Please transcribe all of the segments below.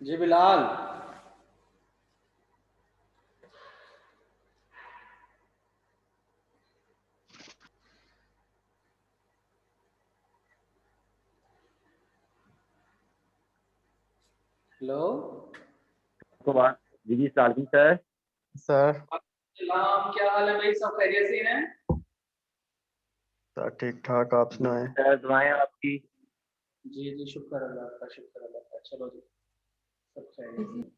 जी Bilal. Hello. को बात जी जी Salvi sir. Sir सलाम, क्या हाल है भाई? सब खैरियत से हैं? सर ठीक ठाक, आप जी सुनाएं। सर दुआएं आपकी। जी जी, शुक्र अल्लाह का, शुक्र अल्लाह का। चलो जी, सब खैरियत से हैं।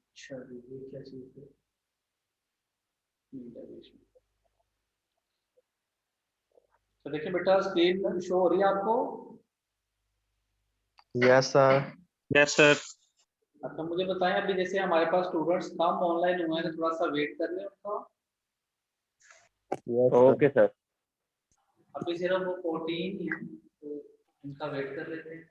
अच्छा जी, ये क्या चीज़ है? बीच में। तो देखिए बेटा, स्क्रीन शो हो रही है आपको? Yes sir. Yes sir. तो मुझे बताएं, अभी जैसे हमारे पास स्टूडेंट्स कम ऑनलाइन हुए हैं, तो थोड़ा सा वेट कर लें उनका। Yes okay sir. सर। अभी सिर्फ वो 14 ही है, तो उनका वेट कर लेते हैं।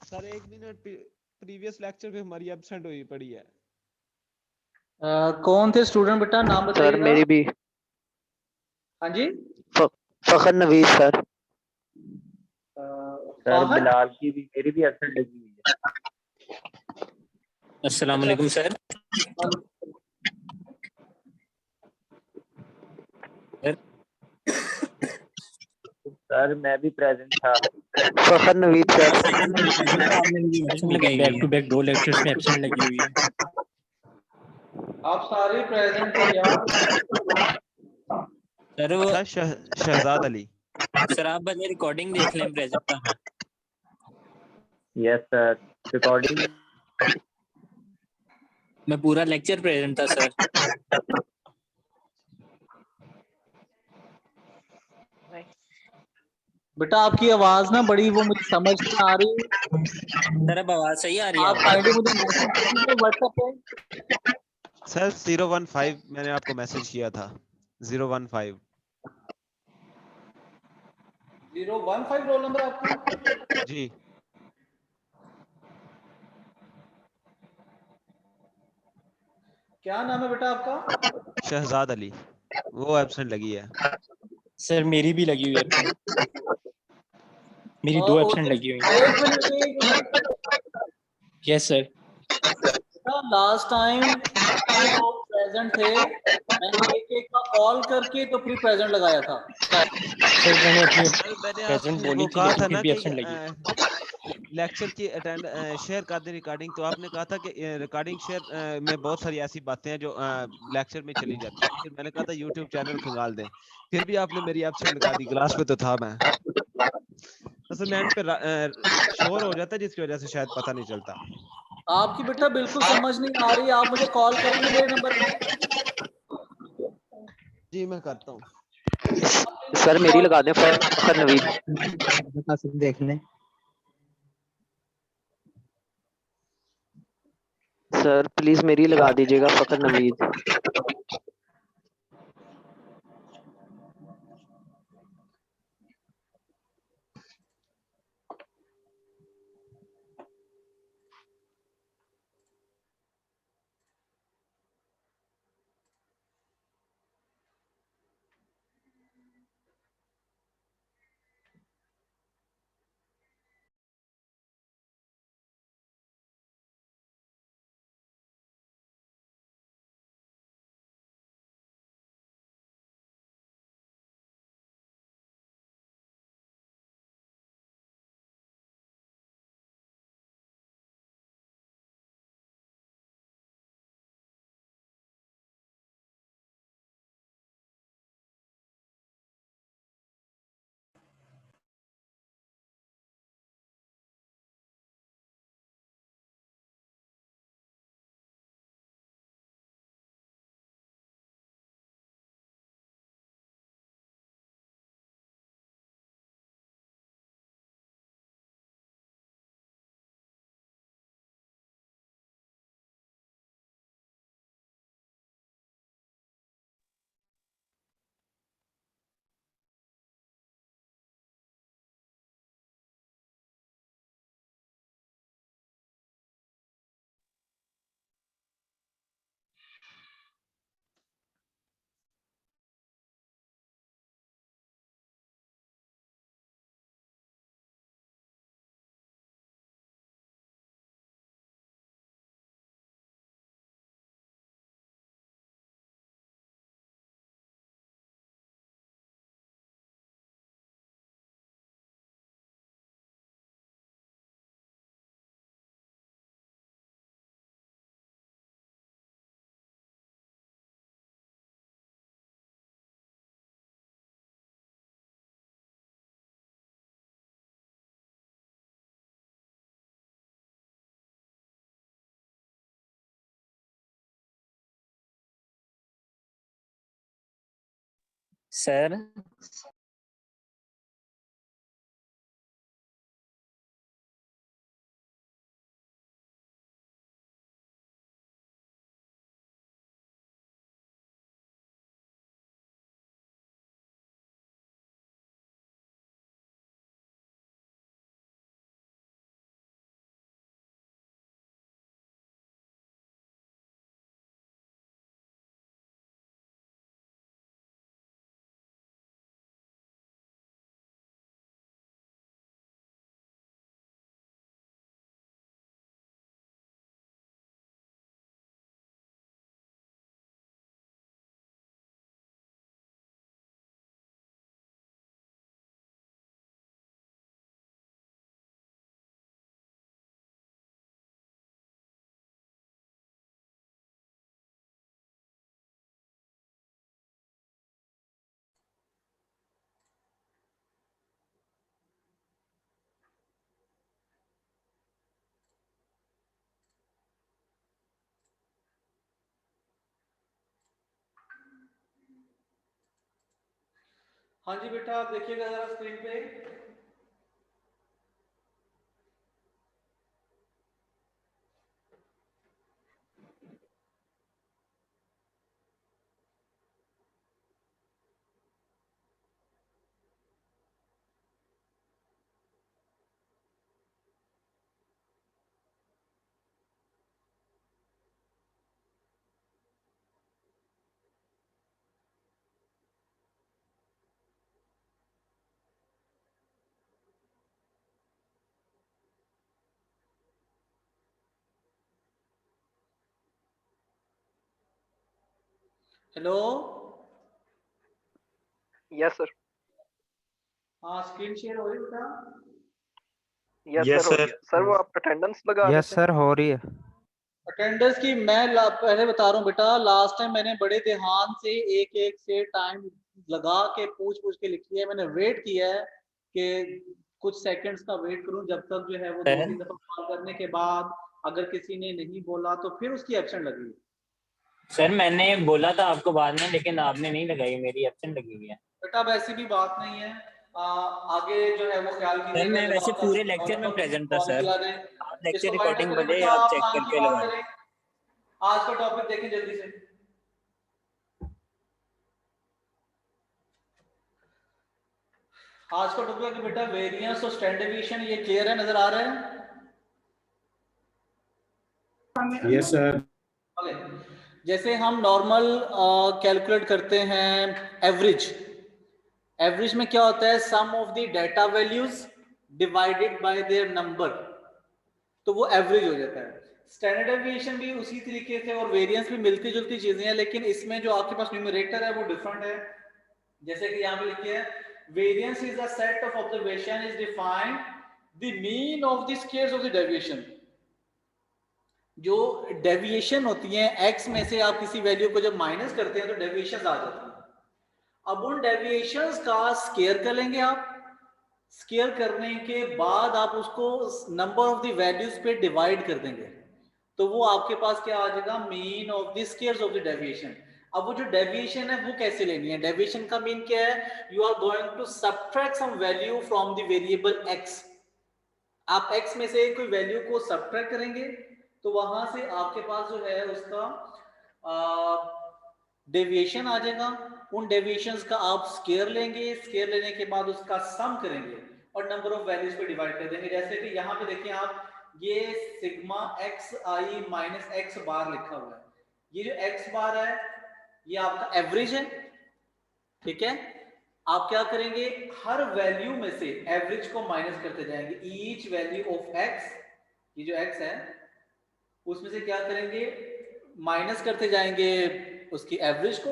सर 1 मिनट, प्रीवियस लेक्चर में हमारी एब्सेंट हुई पड़ी है। कौन थे स्टूडेंट बेटा, नाम सर बताइएगा। मेरी भी हाँ जी। फखर नवीद सर। सर फहद। बिलाल की भी मेरी भी एब्सेंट लगी हुई है। अस्सलाम अच्छा। वालेकुम सर। सर मैं भी प्रेजेंट था। फखर नवीद सर। आपने मुझे एब्सेंट लगाई बैक टू बैक 2 लेक्चर्स में एब्सेंट लगी हुई है। आप सारे प्रेजेंट थे यार। सर वो सर शहजाद अली। सर आप पहले रिकॉर्डिंग देख लें, प्रेजेंट था मैं। Yes sir. रिकॉर्डिंग मैं पूरा लेक्चर प्रेजेंट था सर। बेटा आपकी आवाज ना बड़ी, वो मुझे समझ नहीं आ रही। सर अब आवाज सही आ रही है आप आपको? काइंडली मुझे मैसेज कीजिए व्हाट्सएप पे। सर 015 मैंने आपको मैसेज किया था। 015। 015 रोल नंबर आपका? जी क्या नाम है बेटा आपका? शहजाद अली। वो एब्सेंट लगी है। सर मेरी भी लगी हुई है एब्सेंट। मेरी 2 एब्सेंट लगी हुई हैं। एक मिनट, एक minute. Yes sir. Last time लोग प्रेजेंट थे, मैंने एक एक का कॉल करके तो फिर प्रेजेंट लगाया था। सर मैंने अपनी सर मैंने प्रेजेंट आपसे बोली वो थी, कहा लेकिन था फिर ना भी कि एब्सेंट लगी। लेक्चर की अटेंड शेयर कर दें रिकॉर्डिंग, तो आपने कहा था कि रिकॉर्डिंग शेयर में बहुत सारी ऐसी बातें हैं जो लेक्चर में चली जाती है। फिर मैंने कहा था यूट्यूब चैनल खंगाल दें, फिर भी आपने मेरी एब्सेंट लगा दी। क्लास पे तो था मैं, असाइनमेंट पे शोर हो जाता है जिसकी वजह से शायद पता नहीं चलता। आपकी बेटा बिल्कुल समझ नहीं आ रही, आप मुझे कॉल करेंगे मेरे नंबर पे? जी मैं करता हूँ। सर मेरी लगा दें फखर नवीद। देख लें सर, प्लीज मेरी लगा दीजिएगा फखर नवीद। सर हाँ जी बेटा, आप देखिएगा जरा स्क्रीन पे। Hello, yes sir. हाँ स्क्रीन शेयर हो रही है बेटा? यस Yes, सर, हो रही sir. है सर। वो आप अटेंडेंस लगा रहे थे? सर हो रही है। अटेंडेंस की मैं पहले बता रहा हूँ बेटा, लास्ट टाइम मैंने बड़े ध्यान से एक एक से टाइम लगा के पूछ पूछ के लिखी है। मैंने वेट किया है कि कुछ सेकंड्स का वेट करूं, जब तक जो है वो Sir? 2-3 दफा कॉल करने के बाद अगर किसी ने नहीं बोला तो फिर उसकी एब्सेंट लगी। सर मैंने बोला था आपको बाद में, लेकिन आपने नहीं लगाई, मेरी एब्सेंट लगी हुई है। बेटा वैसी भी बात नहीं है, आगे जो है वो ख्याल सर कीजिएगा। मैं जब वैसे आप पूरे किसी लेक्चर में और प्रेजेंट था कॉल सर। किया दें, आप लेक्चर इसको फाइंड रिकॉर्डिंग करें भले बेटा। आप आप चेक काम की करके बात लगाएं। करें, आज का टॉपिक देखें जल्दी से। आज का टॉपिक है बेटा वेरिएंस और स्टैंडर्ड डेविएशन। ये क्लियर है, नजर आ रहा है? Yes sir. ओके, जैसे हम नॉर्मल कैलकुलेट करते हैं एवरेज। एवरेज में क्या होता है? Sum of the data values divided by their number, तो वो एवरेज हो जाता है। स्टैंडर्ड डेविएशन भी उसी तरीके से, और वेरिएंस भी मिलती जुलती चीजें हैं, लेकिन इसमें जो आपके पास न्यूमरेटर है वो डिफरेंट है। जैसे कि यहाँ पे लिखिए है, variance is a set of observation is defined the mean of the squares of the deviation. जो डेविएशन होती है एक्स में से, आप किसी वैल्यू को जब माइनस करते हैं तो डेविएशन आ जाती है। अब उन डेविएशंस का स्क्वायर कर लेंगे आप। स्क्वायर करने के बाद आप उसको नंबर ऑफ द वैल्यूज पे डिवाइड कर देंगे, तो वो आपके पास क्या आ जाएगा? Mean of the squares of the deviation. अब वो जो डेविएशन है वो कैसे लेनी है? डेविएशन का मीन क्या है? You are going to subtract some value from the variable X. आप x में से कोई वैल्यू को सब्ट्रैक्ट करेंगे तो वहां से आपके पास जो है उसका डेविएशन आ जाएगा। उन डेविएशंस का आप स्क्वायर लेंगे, स्क्वायर लेने के बाद उसका सम करेंगे और नंबर ऑफ वैल्यूज पे डिवाइड कर देंगे। जैसे कि यहाँ पे देखिए आप, ये सिग्मा एक्स आई माइनस एक्स बार लिखा हुआ है। ये जो एक्स बार है ये आपका एवरेज है, ठीक है। आप क्या करेंगे? हर वैल्यू में से एवरेज को माइनस करते जाएंगे। ईच वैल्यू ऑफ एक्स, ये जो एक्स है उसमें से क्या करेंगे? माइनस करते जाएंगे उसकी एवरेज को,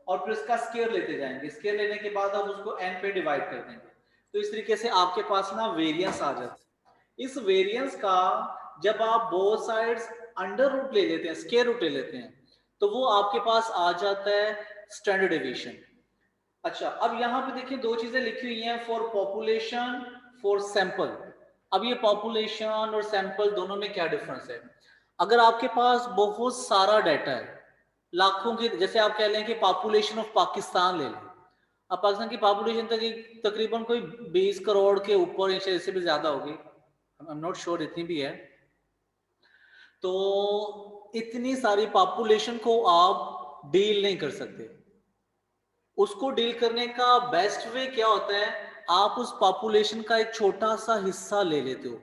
और फिर उसका स्क्वायर लेते जाएंगे। स्क्वायर लेने के बाद आप उसको n पे डिवाइड कर देंगे। तो इस तरीके से आपके पास ना वेरिएंस आ जाता है। इस वेरिएंस का जब आप बोथ साइड्स अंडर रूट ले लेते हैं, स्क्वायर रूट ले लेते हैं, तो वो आपके पास आ जाता है स्टैंडर्ड डेविएशन। अच्छा, अब यहाँ पे देखिए दो चीजें लिखी हुई हैं, फॉर पॉपुलेशन, फॉर सैंपल। अब ये पॉपुलेशन और सैंपल दोनों में क्या डिफरेंस है? अगर आपके पास बहुत सारा डाटा है, लाखों की, जैसे आप कह लें कि पॉपुलेशन ऑफ पाकिस्तान ले लें, अब पाकिस्तान की पॉपुलेशन तकरीबन कोई 20 करोड़ के ऊपर या इससे भी ज्यादा होगी, आई एम नॉट श्योर इतनी भी है। तो इतनी सारी पॉपुलेशन को आप डील नहीं कर सकते। उसको डील करने का बेस्ट वे क्या होता है, आप उस पॉपुलेशन का एक छोटा सा हिस्सा ले लेते हो।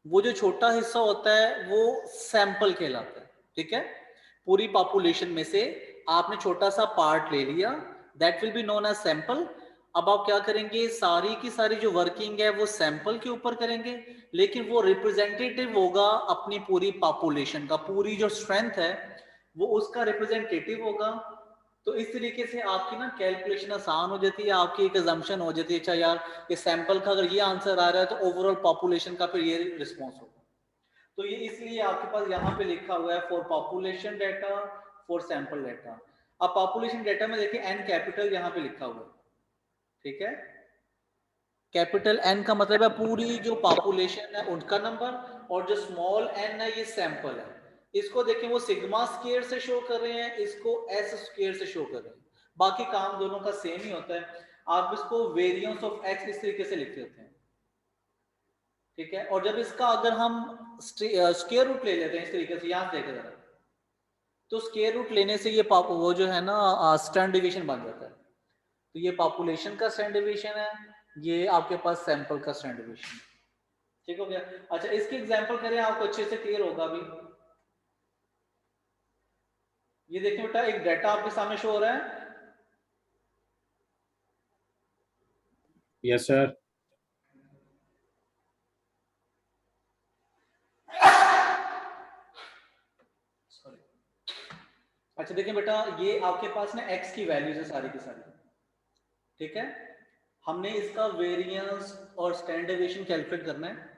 वो जो छोटा हिस्सा होता है वो सैंपल कहलाता है, ठीक है। पूरी पॉपुलेशन में से आपने छोटा सा पार्ट ले लिया, that will be known as sample. अब आप क्या करेंगे, सारी की सारी जो वर्किंग है वो सैंपल के ऊपर करेंगे, लेकिन वो रिप्रेजेंटेटिव होगा अपनी पूरी पॉपुलेशन का, पूरी जो स्ट्रेंथ है वो उसका रिप्रेजेंटेटिव होगा। तो इस तरीके से आपकी ना कैलकुलेशन आसान हो जाती है, आपकी एक अजम्पशन हो जाती है, अच्छा यार ये सैंपल का अगर ये आंसर आ रहा है तो ओवरऑल पॉपुलेशन का फिर ये रिस्पॉन्स होगा। तो ये इसलिए आपके पास यहाँ पे लिखा हुआ है for population data, for sample data. अब पॉपुलेशन डाटा में देखिए एन कैपिटल यहाँ पे लिखा हुआ है, ठीक है। कैपिटल एन का मतलब है पूरी जो पॉपुलेशन है उनका नंबर, और जो स्मॉल एन है ये सैंपल है। इसको देखें वो सिग्मा स्क्वायर से शो कर रहे हैं, इसको एस स्क्वायर से शो कर रहे हैं, बाकी काम दोनों का सेम ही होता है। आप इसको वेरिएंस ऑफ एक्स इस तरीके से लिख देते हैं, ठीक है। और जब इसका अगर हम स्क्वायर रूट ले लेते हैं इस तरीके से, यहां देखें जरा, तो स्क्वायर रूट लेने से ये वो जो है ना स्टैंडर्ड डिवीजन बन जाता है। तो ये पॉपुलेशन का स्टैंडर्ड डिवीजन है, ये आपके पास सैंपल का स्टैंडर्ड डिवीजन, ठीक हो गया। अच्छा इसकी एग्जांपल करें, आपको अच्छे से क्लियर होगा अभी। ये देखिए बेटा, एक डाटा आपके सामने शो हो रहा है। Yes, sir. अच्छा देखिए बेटा, ये आपके पास ना x की वैल्यूज है सारी की सारी, ठीक है। हमने इसका वेरिएंस और स्टैंडर्ड डेविएशन कैलकुलेट करना है।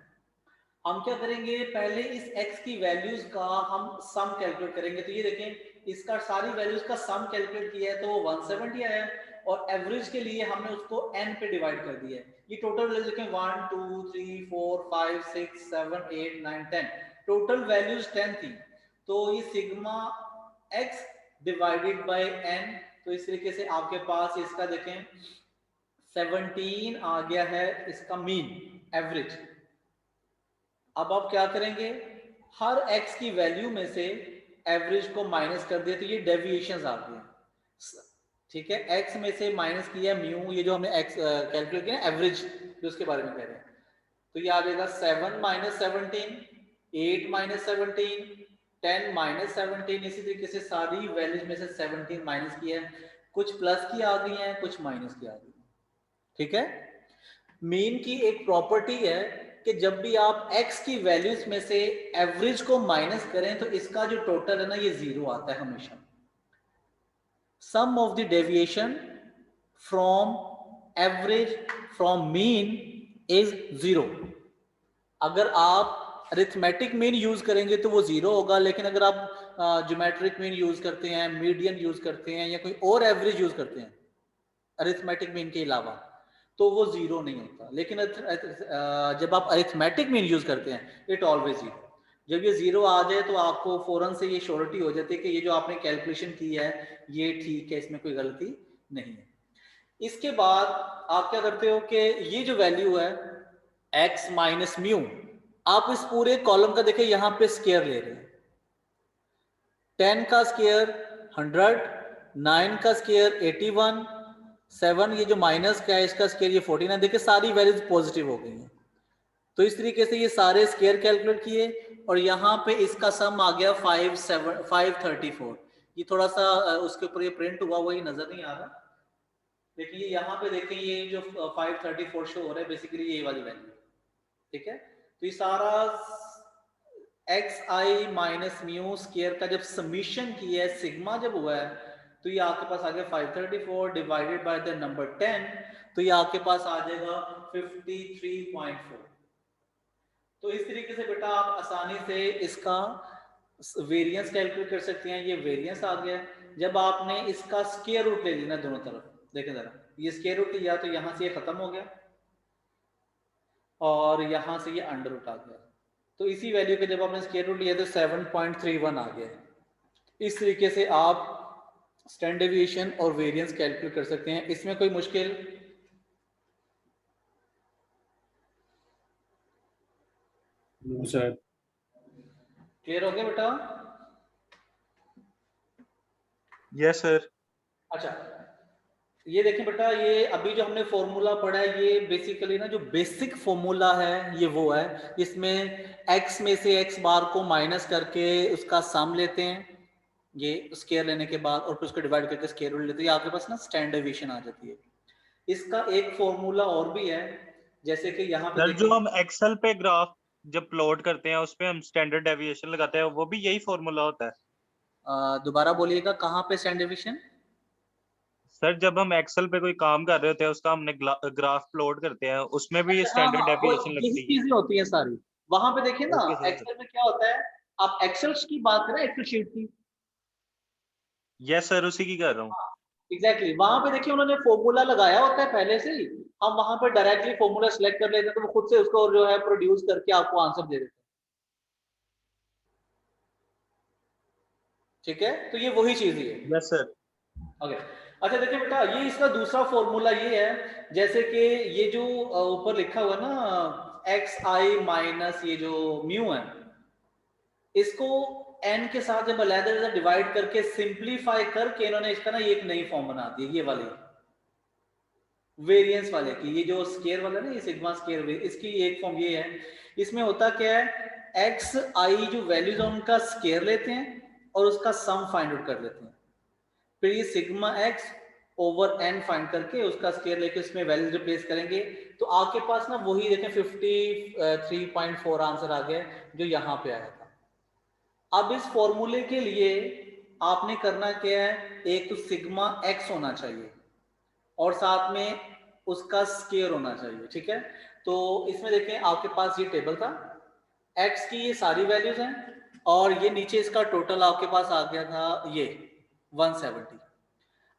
हम क्या करेंगे, पहले इस x की वैल्यूज का हम सम कैलकुलेट करेंगे। तो ये देखें, इसका सारी वैल्यूज का सम कैलकुलेट किया है तो वो 170 आया, और एवरेज के लिए हमने उसको n पे डिवाइड कर दिया है। ये टोटल वैल्यूज देखें 1 2 3 4 5 6 7 8 9 10, टोटल वैल्यूज 10 थी। तो ये sigma x divided by n, तो इस तरीके से आपके पास इसका देखें 17 आ गया है इसका मीन एवरेज। अब आप क्या करेंगे, हर x की वैल्यू में से एवरेज को माइनस कर दिया, तो ये डेविएशंस आ गए, ठीक है। x में से माइनस किया म्यू, ये जो हमने x कैलकुलेट किया एवरेज जो उसके बारे में कह रहे हैं, तो ये आ जाएगा 7 माइनस 17, 8 माइनस 17, 10 माइनस 17। इसी तरीके से सारी वैल्यूज में से 17 माइनस किया है, कुछ प्लस की आ गई हैं, कुछ माइनस की आ गई, ठीक है। मीन की एक प्रॉपर्टी है कि जब भी आप x की वैल्यूज में से एवरेज को माइनस करें तो इसका जो टोटल है ना ये जीरो आता है हमेशा। Sum of the deviation from average from mean is zero. अगर आप अरिथमेटिक मीन यूज करेंगे तो वो जीरो होगा, लेकिन अगर आप ज्योमेट्रिक मीन यूज करते हैं, मीडियन यूज करते हैं, या कोई और एवरेज यूज करते हैं अरिथमेटिक मीन के अलावा, तो वो जीरो नहीं होता। लेकिन जब आप अरिथमेटिक मीन यूज करते हैं इट ऑलवेज जीरो। जब ये जीरो आ जाए तो आपको फौरन से ये श्योरिटी हो जाती है कि ये जो आपने कैलकुलेशन की है ये ठीक है, इसमें कोई गलती नहीं है। इसके बाद आप क्या करते हो कि ये जो वैल्यू है x माइनस म्यू, आप इस पूरे कॉलम का देखिए यहाँ पे स्क्वायर ले रहे हैं। 10 का स्क्वायर 100, 9 का स्क्वायर 81, 7 ये जो माइनस का है इसका स्क्वायर ये 49। देखिए सारी वैल्यूज पॉजिटिव हो गई हैं। तो इस तरीके से ये सारे स्क्वायर कैलकुलेट किए, और यहाँ पे इसका सम आ गया 534। ये थोड़ा सा उसके ऊपर ये प्रिंट हुआ हुआ ये नजर नहीं आ रहा, लेकिन ये यहाँ पे देखें ये जो 534 शो हो रहा है बेसिकली ये वाली वैल्यू, ठीक है। तो ये सारा xi माइनस म्यू स्क्वायर का जब समीशन किया है, सिग्मा जब हुआ है, तो ये आपके पास आ गया 534 डिवाइडेड बाय द नंबर 10, तो ये आपके पास आ जाएगा 53.4। तो इस तरीके से बेटा आप आसानी से इसका वेरिएंस कैलकुलेट कर सकते हैं। ये वेरिएंस आ गया। जब आपने इसका स्क्वायर रूट ले लेना दोनों तरफ, देखें जरा, ये स्क्वायर रूट लिया तो यहां से ये खत्म हो गया और यहां से ये अंडर रूट आ गया। तो इसी वैल्यू के जब आपने स्क्वायर रूट लिया तो 7.31 आ गया। इस तरीके से आप स्टैंडर्ड डेविएशन और वेरिएंस कैलकुलेट कर सकते हैं। इसमें कोई मुश्किल? No sir. क्लियर हो गया बेटा? Yes sir. अच्छा, ये देखें बेटा, ये अभी जो हमने फॉर्मूला पढ़ा है ये बेसिकली ना जो बेसिक फॉर्मूला है ये वो है, इसमें x में से x बार को माइनस करके उसका सम लेते हैं, ये स्केयर लेने के बाद, और फिर उसको डिवाइड करके स्केयर रूट लेते हैं, आपके पास ना स्टैंडर्ड डेविएशन आ जाती है। इसका एक फॉर्मूला और भी है, जैसे कि यहाँ पे सर जो हम एक्सेल पे ग्राफ जब प्लॉट करते हैं उस पे हम स्टैंडर्ड डेविएशन लगाते हैं, वो भी यही फॉर्मूला होता है? दोबारा बोलिएगा, कहाँ पे स्टैंडर्ड डेविएशन? सर जब हम एक्सेल पे कोई काम कर रहे होते हैं उसका हमने ग्राफ प्लॉट करते हैं, उसमें भी ये हाँ स्टैंडर्ड हाँ, डेविएशन यही लगती है। चीजें होती हैं सारी वहां पे। देखिए ना, ओके सर। एक्सेल में क्या होता है, आप एक्सेल की बात करें, एक्सेल शीट की। यस सर, उसी की कर रहा हूँ। एग्जैक्टली, वहां पे देखिए उन्होंने फॉर्मूला लगाया होता है पहले से ही, हम वहां पे डायरेक्टली फॉर्मूला सिलेक्ट कर लेते हैं, तो वो खुद से उसको जो है प्रोड्यूस करके आपको आंसर दे देते हैं। ठीक है, तो ये वही चीज ही है। Yes sir. ओके, अच्छा देखिए बेटा, ये इसका दूसरा फॉर्मूला ये है, जैसे कि ये जो ऊपर लिखा हुआ है ना एक्स आई माइनस ये जो म्यू है, इसको n के साथ जब अलग डिवाइड करके सिंप्लीफाई करके इन्होंने इसका ना एक नई फॉर्म बना दी, ये वाली वेरिएंस वाले की, ये जो स्केयर वाला ना, ये सिग्मा स्केयर, इसकी एक फॉर्म ये है। इसमें होता क्या है, एक्स आई जो वैल्यूज है उनका स्केयर लेते हैं और उसका सम फाइंड आउट कर लेते हैं, फिर ये sigma X over N find करके उसका स्केयर लेके उसमें वैल्यूज रिप्लेस करेंगे, तो आपके पास ना वही देखें 53.4 आंसर आ गया जो यहाँ पे आया था। अब इस फॉर्मूले के लिए आपने करना क्या है, एक तो सिग्मा एक्स होना चाहिए और साथ में उसका स्केयर होना चाहिए। ठीक है, तो इसमें देखें आपके पास ये टेबल था, एक्स की ये सारी वैल्यूज हैं और ये नीचे इसका टोटल आपके पास आ गया था ये 170।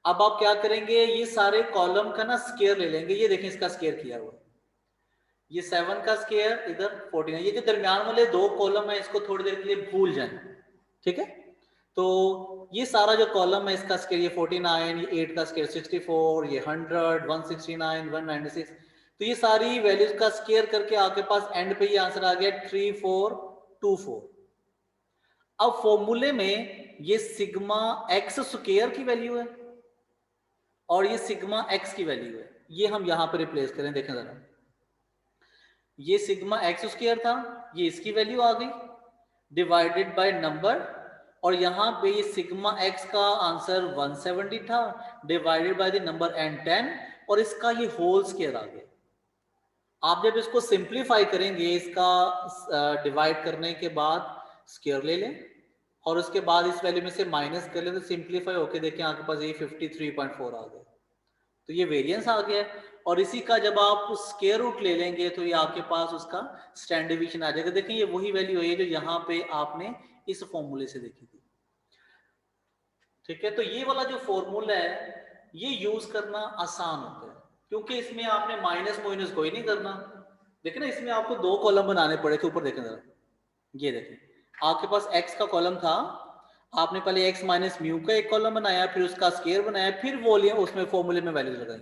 अब आप क्या करेंगे, ये सारे कॉलम का ना स्केयर ले लेंगे, ये देखें इसका स्केयर किया हुआ, ये 7 का स्केयर इधर 14 है, ये जो दरमियान वाले दो कॉलम है इसको थोड़ी देर के लिए भूल जाएं। ठीक है, तो ये सारा जो कॉलम है इसका स्केयर, ये 49, ये 8 का स्केयर 64, ये 100, 169, 196, तो ये सारी वैल्यूज का स्केयर करके आपके पास एंड पे ये आंसर आ गया 3424। अब फॉर्मूले में ये सिग्मा एक्स स्क्वायर की वैल्यू है और ये सिग्मा एक्स की वैल्यू है, ये हम यहां पर रिप्लेस करें। देखें जरा, ये सिग्मा एक्स स्क्वायर था, ये इसकी वैल्यू आ गई डिवाइडेड बाय नंबर, और यहाँ पे ये सिग्मा एक्स का आंसर 170 था divided by the number and 10, और इसका ये होल स्क्वायर आ गया। आप जब इसको सिंप्लीफाई करेंगे, इसका डिवाइड करने के बाद स्क्वायर ले लें और उसके बाद इस वैल्यू में से माइनस कर लें, तो सिंप्लीफाई होके देखें आपके पास ये 53.4 आ गया, तो ये वेरिएंस आ गया। और इसी का जब आप स्क्वायर रूट ले लेंगे तो ये आपके पास उसका स्टैंडर्ड डेविएशन आ जाएगा। देखें ये वही वैल्यू है जो यहाँ पे आपने इस फॉर्मूले से देखी थी। ठीक है, तो ये वाला जो फॉर्मूला है ये यूज करना आसान होता है क्योंकि इसमें आपने माइनस माइनस कोई नहीं करना। देखें ना, इसमें आपको दो कॉलम बनाने पड़े थे, ऊपर देखें जरा, ये देखें आपके पास x का कॉलम था, आपने पहले x माइनस म्यू का एक कॉलम बनाया, फिर उसका स्क्वायर बनाया, फिर वॉल्यूम उसमें फॉर्मूले में वैल्यूज लगाई।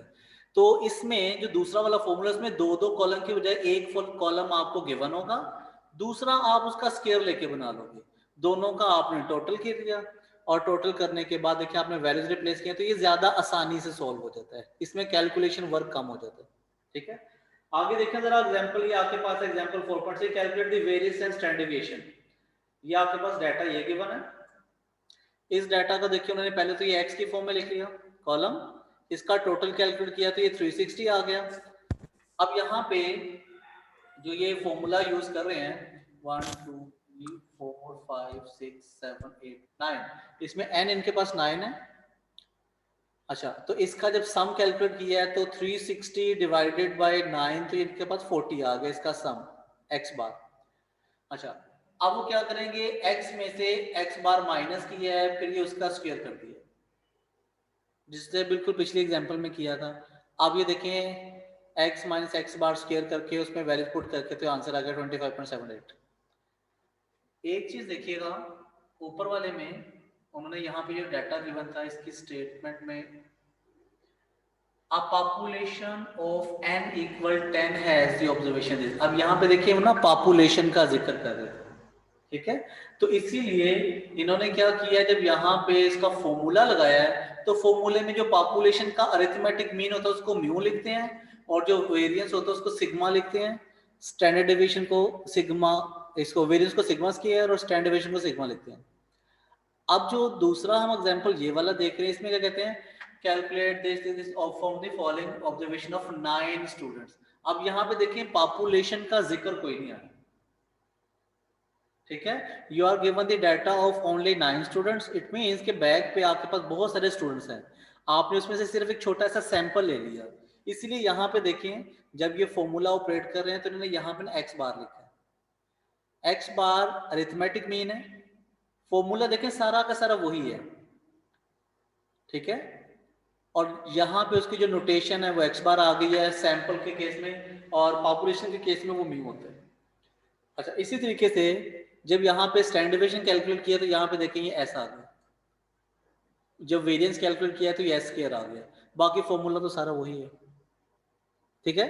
तो इसमें जो दूसरा वाला फॉर्मूला, इसमें दो दो कॉलम की बजाय एक कॉलम आपको गिवन होगा, दूसरा आप उसका स्क्वायर लेके बना लोगे, दोनों का आपने टोटल कर दिया और टोटल करने के बाद देखिए आपने वैल्यूज रिप्लेस किया, तो ये ज्यादा आसानी से सॉल्व हो जाता है, इसमें कैलकुलेशन वर्क कम हो जाता है। ठीक है, आगे देखें जरा एग्जांपल, ये आपके पास example 4.6 calculate the variance and standard deviation. ये आपके पास डाटा ये गिवन है, इस डाटा को देखिए उन्होंने पहले तो ये x की फॉर्म में लिख लिया कॉलम, इसका टोटल कैलकुलेट किया तो ये 360 आ गया। अब यहाँ पे जो ये फॉर्मूला यूज कर रहे हैं 1 2 3 4 5 6 7 8 9, इसमें n इनके पास 9 है। अच्छा, तो इसका जब सम कैलकुलेट किया है तो 360 डिवाइडेड बाय 9, तो इनके पास 40 आ गया इसका सम x बार। अच्छा, अब वो क्या करेंगे, x में से x बार माइनस किया है, फिर ये उसका स्क्वायर कर दिया, जिससे बिल्कुल पिछले एग्जांपल में किया था। अब ये देखें x minus x bar square करके उसमें वैल्यू पुट करके तो आंसर आ गया 25.78। एक चीज देखिएगा ऊपर वाले में, उन्होंने यहाँ पे जो डाटा गिवन था इसकी स्टेटमेंट में, a population of n equal 10 has the observation this. अब यहाँ पे देखिए हम ना पॉपुलेशन का जिक्र कर रहे थे, ठीक है। तो इसीलिए इन्होंने क्या किया, जब यहाँ पे इसका फॉर्मूला लगाया है तो फॉर्मूले में जो पॉपुलेशन का अरिथमेटिक मीन होता है उसको म्यू लिखते हैं, और जो वेरिएंस होता है उसको सिग्मा लिखते हैं, स्टैंडर्ड डेविएशन को सिग्मा, इसको वेरिएंस को सिग्मा स्क्वायर और स्टैंडर्ड डेविएशन को सिग्मा लिखते हैं। अब जो दूसरा हम एग्जांपल ये वाला देख रहे हैं, इसमें क्या कहते हैं, calculate this from the following observation of 9 students. अब यहाँ पे देखिए पॉपुलेशन का जिक्र कोई नहीं आया, ठीक है। You are given the data of only 9 students, it means कि बैग पे आपके पास बहुत सारे स्टूडेंट्स हैं, आपने उसमें से सिर्फ एक छोटा सा सैंपल ले लिया, इसलिए यहाँ पे देखें जब ये फॉर्मूला ऑपरेट कर रहे हैं तो इन्होंने यहाँ पे एक्स बार लिखा है। एक्स बार अरिथमेटिक मीन है, फॉर्मूला देखें सारा का सारा वही है, ठीक है। और यहाँ पे उसकी जो नोटेशन है वो एक्स बार आ गई है सैंपल के केस में, और पॉपुलेशन के केस में वो म्यू होता है। अच्छा, इसी तरीके से जब यहाँ पे स्टैंडर्ड डेविएशन कैलकुलेट किया तो यहाँ पे देखें ये ऐसा आ गया, जब वेरिएंस कैलकुलेट किया तो ये एस स्क्वायर आ गया, बाकी फॉर्मूला तो सारा वही है, ठीक है।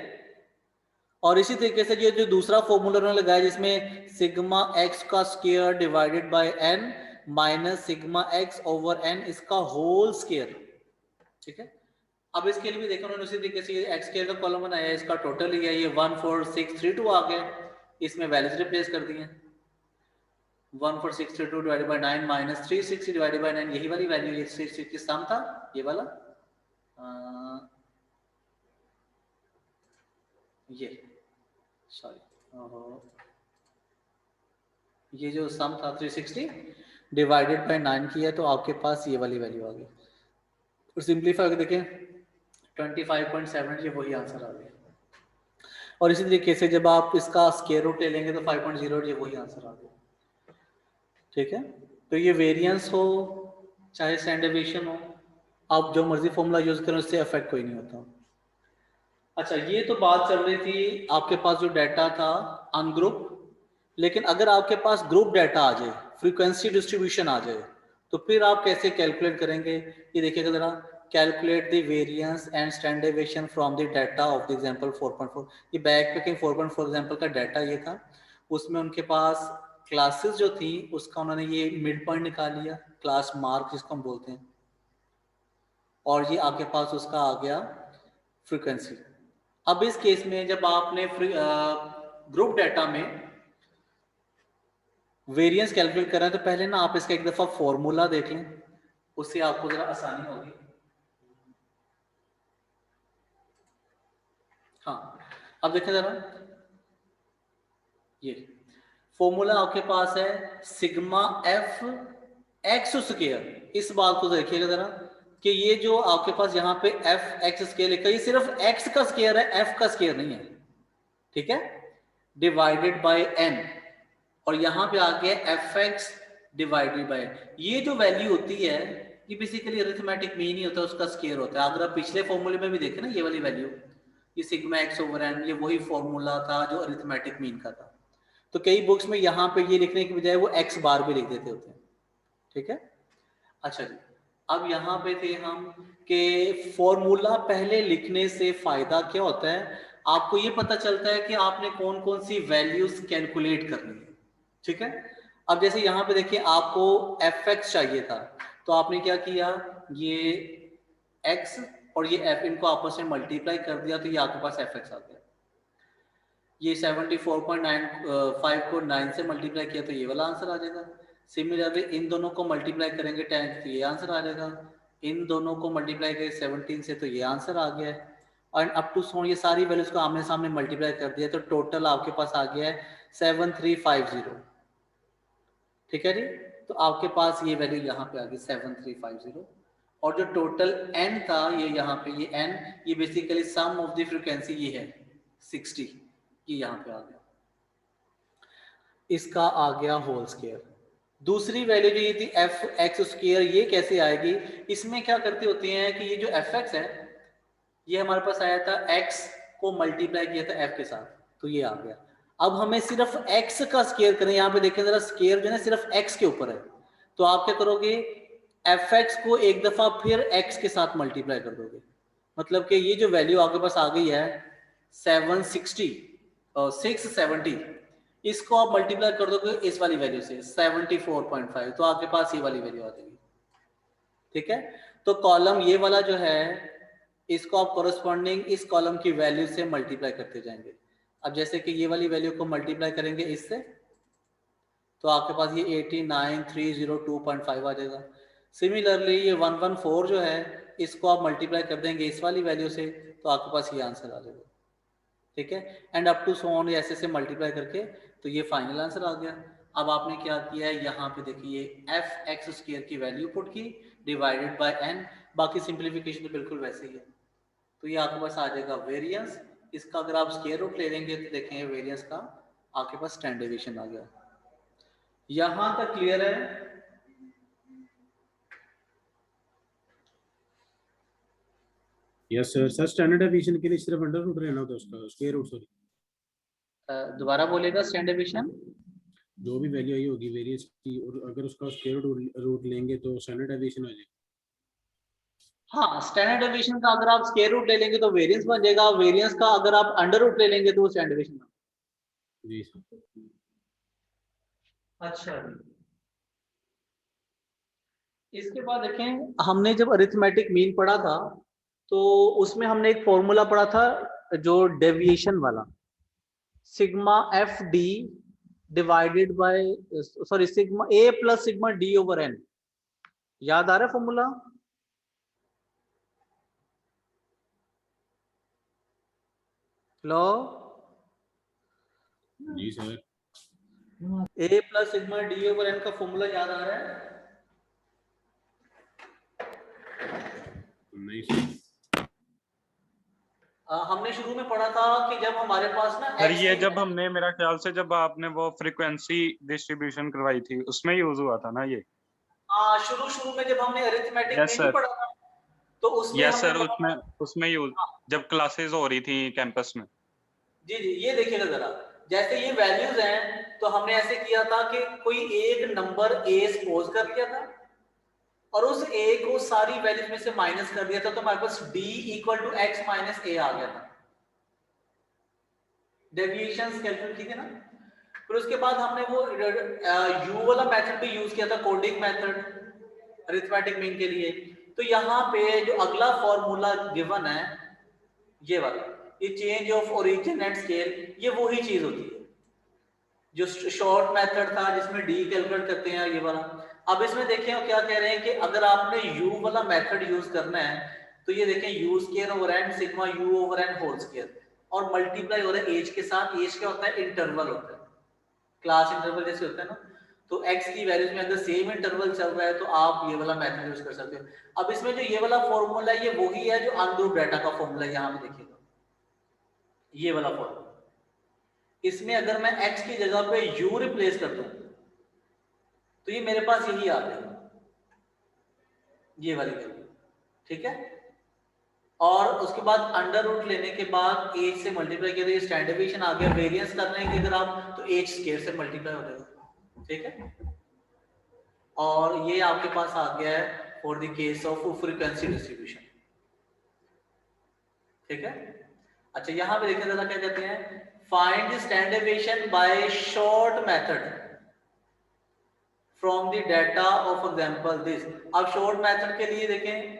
और इसी तरीके से ये जो दूसरा फॉर्मूला उन्होंने लगाया जिसमें सिग्मा एक्स का square divided by N minus sigma X over N इसका होल स्क्वायर, ठीक है। अब इसके लिए भी देखो उन्होंने उसी तरीके से एक्स स्क्वायर का कॉलम बनाया है, इसका टोटल ही है ये 14632 आ गया, इसमें वैल्यूज रिप्लेस कर दी हैं, 14632 divided by 9 minus 360 divided by 9, यही वाली वैल्यू, ये 360 सम था ये वाला, ये सॉरी ये जो सम था 360 डिवाइडेड बाय 9 की है, तो आपके पास ये वाली वैल्यू आ गई। और सिंपलीफाई करके देखें 25.7, ये वही आंसर आ गया। और इसी तरीके से जब आप इसका स्क्वायर रूट ले लेंगे तो 5.0, ये वही आंसर आ गया, ठीक है। तो ये वेरिएंस हो चाहे स्टैंडर्ड डेविएशन हो, आप जो मर्जी फॉर्मूला यूज करें उससे इफेक्ट कोई नहीं होता। अच्छा, ये तो बात चल रही थी आपके पास जो डाटा था अनग्रुप, लेकिन अगर आपके पास ग्रुप डाटा आ जाए, फ्रीक्वेंसी डिस्ट्रीब्यूशन आ जाए, तो फिर आप कैसे कैलकुलेट करेंगे, ये देखिएगा जरा, calculate the variance and standard deviation from the data of the example 4.4। ये बैक पैकिंग 4.4 एग्जांपल का डाटा ये था, उसमें उनके पास क्लासेस जो थी उसका उन्होंने ये मिड पॉइंट निकाल लिया, क्लास मार्क जिसको हम बोलते हैं, और ये आपके पास उसका आ गया फ्रीक्वेंसी। अब इस केस में जब आपने ग्रुप डाटा में वेरिएंस कैलकुलेट कर रहे हैं तो पहले ना आप इसका एक दफा फॉर्मूला देख लें, उससे आपको जरा आसानी होगी। हाँ, अब देखें जरा, ये फॉर्मूला आपके पास है सिग्मा एफ एक्स स्क्वायर। इस बात को देखिएगा जरा कि ये जो आपके पास यहाँ पे एफ एक्स स्क्वायर लिखा है, ये सिर्फ एक्स का स्क्वायर है, एफ का स्क्वायर नहीं है, ठीक है, डिवाइडेड बाय एन, और यहाँ पे आ गया F X divided by N. ये जो वैल्यू होती है ये बेसिकली अरिथमेटिक मीन ही होता है, उसका स्क्वायर होता है। अगर आप पिछले फॉर्मूले में भी देखें ना, ये वाली वैल्यू, ये सिग्मा एक्स ओवर एन, ये वही फॉर्मूला था जो अरिथमेटिक मीन का था। तो कई बुक्स में यहाँ पे ये लिखने की बजाय वो एक्स बार भी लिख देते होते हैं, ठीक है। अच्छा जी, अब यहाँ पे थे हम कि फॉर्मूला पहले लिखने से फायदा क्या होता है, आपको ये पता चलता है कि आपने कौन कौन सी वैल्यूज कैलकुलेट करनी है, ठीक है। अब जैसे यहाँ पे देखिए आपको एफ एक्स चाहिए था, तो आपने क्या किया, ये एक्स और ये एफ इनको आपस में मल्टीप्लाई कर दिया, तो ये आपके पास एफ एक्स आ गया। ये 74.95 को 9 से मल्टीप्लाई किया तो ये वाला आंसर आ जाएगा। सिमिलरली इन दोनों को मल्टीप्लाई करेंगे 10 तो ये आंसर आ जाएगा, इन दोनों को मल्टीप्लाई करेंगे 17 से तो ये आंसर आ गया है, और अप टू सो ये सारी वैल्यूज को आमने सामने मल्टीप्लाई कर दिया तो टोटल आपके पास आ गया है 7350, ठीक है जी। तो आपके पास ये वैल्यू यहाँ पे आ गई 7350, और जो टोटल n था ये यहाँ पे, ये n ये basically sum of the frequency ये है 60, ये यहाँ पे आ गया, इसका आ गया होल स्क्वायर। दूसरी वैल्यू जो ये थी एफ एक्स स्क्वायर, ये कैसे आएगी, इसमें क्या करते होते हैं कि ये जो एफ एक्स है ये हमारे पास आया था x को मल्टीप्लाई किया था f के साथ, तो ये आ गया। अब हमें सिर्फ x का स्क्वायर करें, यहाँ पे देखें जरा, स्क्वायर जो है सिर्फ x के ऊपर है, तो आप क्या करोगे, fx को एक दफा फिर x के साथ मल्टीप्लाई कर दोगे, मतलब कि ये जो वैल्यू आपके पास आ गई है 760 और 670, इसको आप मल्टीप्लाई कर दोगे इस वाली वैल्यू से 74.5, तो आपके पास ये वाली वैल्यू आ जाएगी। ठीक है, तो कॉलम ये वाला जो है इसको आप कोरस्पॉन्डिंग इस कॉलम की वैल्यू से मल्टीप्लाई करते जाएंगे। अब जैसे कि ये वाली वैल्यू को मल्टीप्लाई करेंगे इससे, तो आपके पास ये 89302.5 आ जाएगा। सिमिलरली ये 114 जो है इसको आप मल्टीप्लाई कर देंगे इस वाली वैल्यू से, तो आपके पास ये आंसर आ जाएगा। ठीक है, and up to so on ऐसे से मल्टीप्लाई करके तो ये फाइनल आंसर आ गया। अब आपने क्या किया है, यहाँ पे देखिए f(x²) की वैल्यू पुट की डिवाइडेड बाय n, बाकी सिंप्लीफिकेशन तो बिल्कुल वैसे ही है। तो ये आपके पास आ जाएगा वेरिएंस, इसका अगर आप स्क्वायर रूट ले लेंगे तो देखेंगे वेरिएंस का आपके पास स्टैंडर्ड डेविएशन आ गया। यहां तक क्लियर है? Yes sir. Sir standard deviation के लिए सिर्फ अंडर रूट लेना होता है, उसका स्क्वायर रूट सॉरी। दोबारा बोलेगा, स्टैंडर्ड डेविएशन जो भी वैल्यू आई होगी वेरिएंस की, और अगर उसका स्क्वायर रूट लेंगे तो स्टैंडर्ड डेविएशन आ जाएगा। हाँ, स्टैंडर्ड डेविएशन का अगर आप स्क्वायर रूट ले लेंगे तो वेरिएंस बन जाएगा, वेरिएंस का अगर आप अंडर रूट ले लेंगे तो वो स्टैंडर्ड डेविएशन बन जाएगा। जी सर। अच्छा, इसके बाद देखें, हमने जब अरिथमेटिक मीन पढ़ा था तो उसमें हमने एक फॉर्मूला पढ़ा था जो डेविएशन वाला, sigma F D divided by sorry sigma A plus sigma D over N. याद आ रहा है फॉर्मूला? हेलो जी sir. A plus sigma D over N का फॉर्मूला याद आ रहा है? नहीं सर। हमने शुरू में पढ़ा था कि जब हमारे पास ना सर ये जब हमने, मेरा ख्याल से जब आपने वो फ्रीक्वेंसी डिस्ट्रीब्यूशन करवाई थी उसमें यूज हुआ था ना ये। शुरू में जब हमने अरिथमेटिक मीन पढ़ा था तो उसमें यस सर, उसमें यूज जब क्लासेस हो रही थी कैंपस में। जी जी, ये देखिएगा जरा, जैसे ये वैल्यूज हैं तो हमने ऐसे किया था कि कोई एक नंबर a सपोज कर लिया था और उस a को सारी वैल्यूज में से माइनस कर दिया था, तो हमारे पास d equal to x minus a आ गया था। डेविएशंस कैलकुलेट की थी ना। फिर उसके बाद हमने वो u वाला मेथड भी यूज किया था, कोडिंग मेथड अरिथमेटिक मीन के लिए। तो यहाँ पे जो अगला फॉर्मूला गिवन है ये वाला, ये change of origin and scale, ये वही चीज होती है जो शॉर्ट मेथड था जिसमें डी कैलकुलेट करते हैं ये वाला। अब इसमें देखें क्या कह रहे हैं कि अगर आपने u वाला मेथड यूज करना है तो ये देखें u square over n sigma u over n whole square, और मल्टीप्लाई हो रहा है एज के साथ। एज क्या होता है? इंटरवल होता है, क्लास इंटरवल जैसे होता है ना। तो x की वैल्यूज में अगर सेम इंटरवल चल रहा है तो आप ये वाला मेथड यूज कर सकते हो। अब इसमें जो ये वाला फॉर्मूला है ये वही है जो अनग्रुप डाटा का फॉर्मूला है। यहाँ पे देखिएगा ये वाला फॉर्मूला, इसमें अगर मैं x की जगह पे u रिप्लेस कर दूं तो ये मेरे पास यही आ जाएगा, ये वाली वैल्यू। ठीक है, और उसके बाद अंडर रूट लेने के बाद एज से मल्टीप्लाई किया तो ये स्टैंडर्ड डेविएशन आ गया। वेरिएंस कर लेंगे अगर आप तो एज स्क्वायर से मल्टीप्लाई हो जाएगा। ठीक है, और ये आपके पास आ गया है for the case of frequency distribution. ठीक है, अच्छा यहाँ पे देखें जरा क्या कहते हैं, find the standard deviation by short method from the data of example this. अब शॉर्ट मेथड के लिए देखें,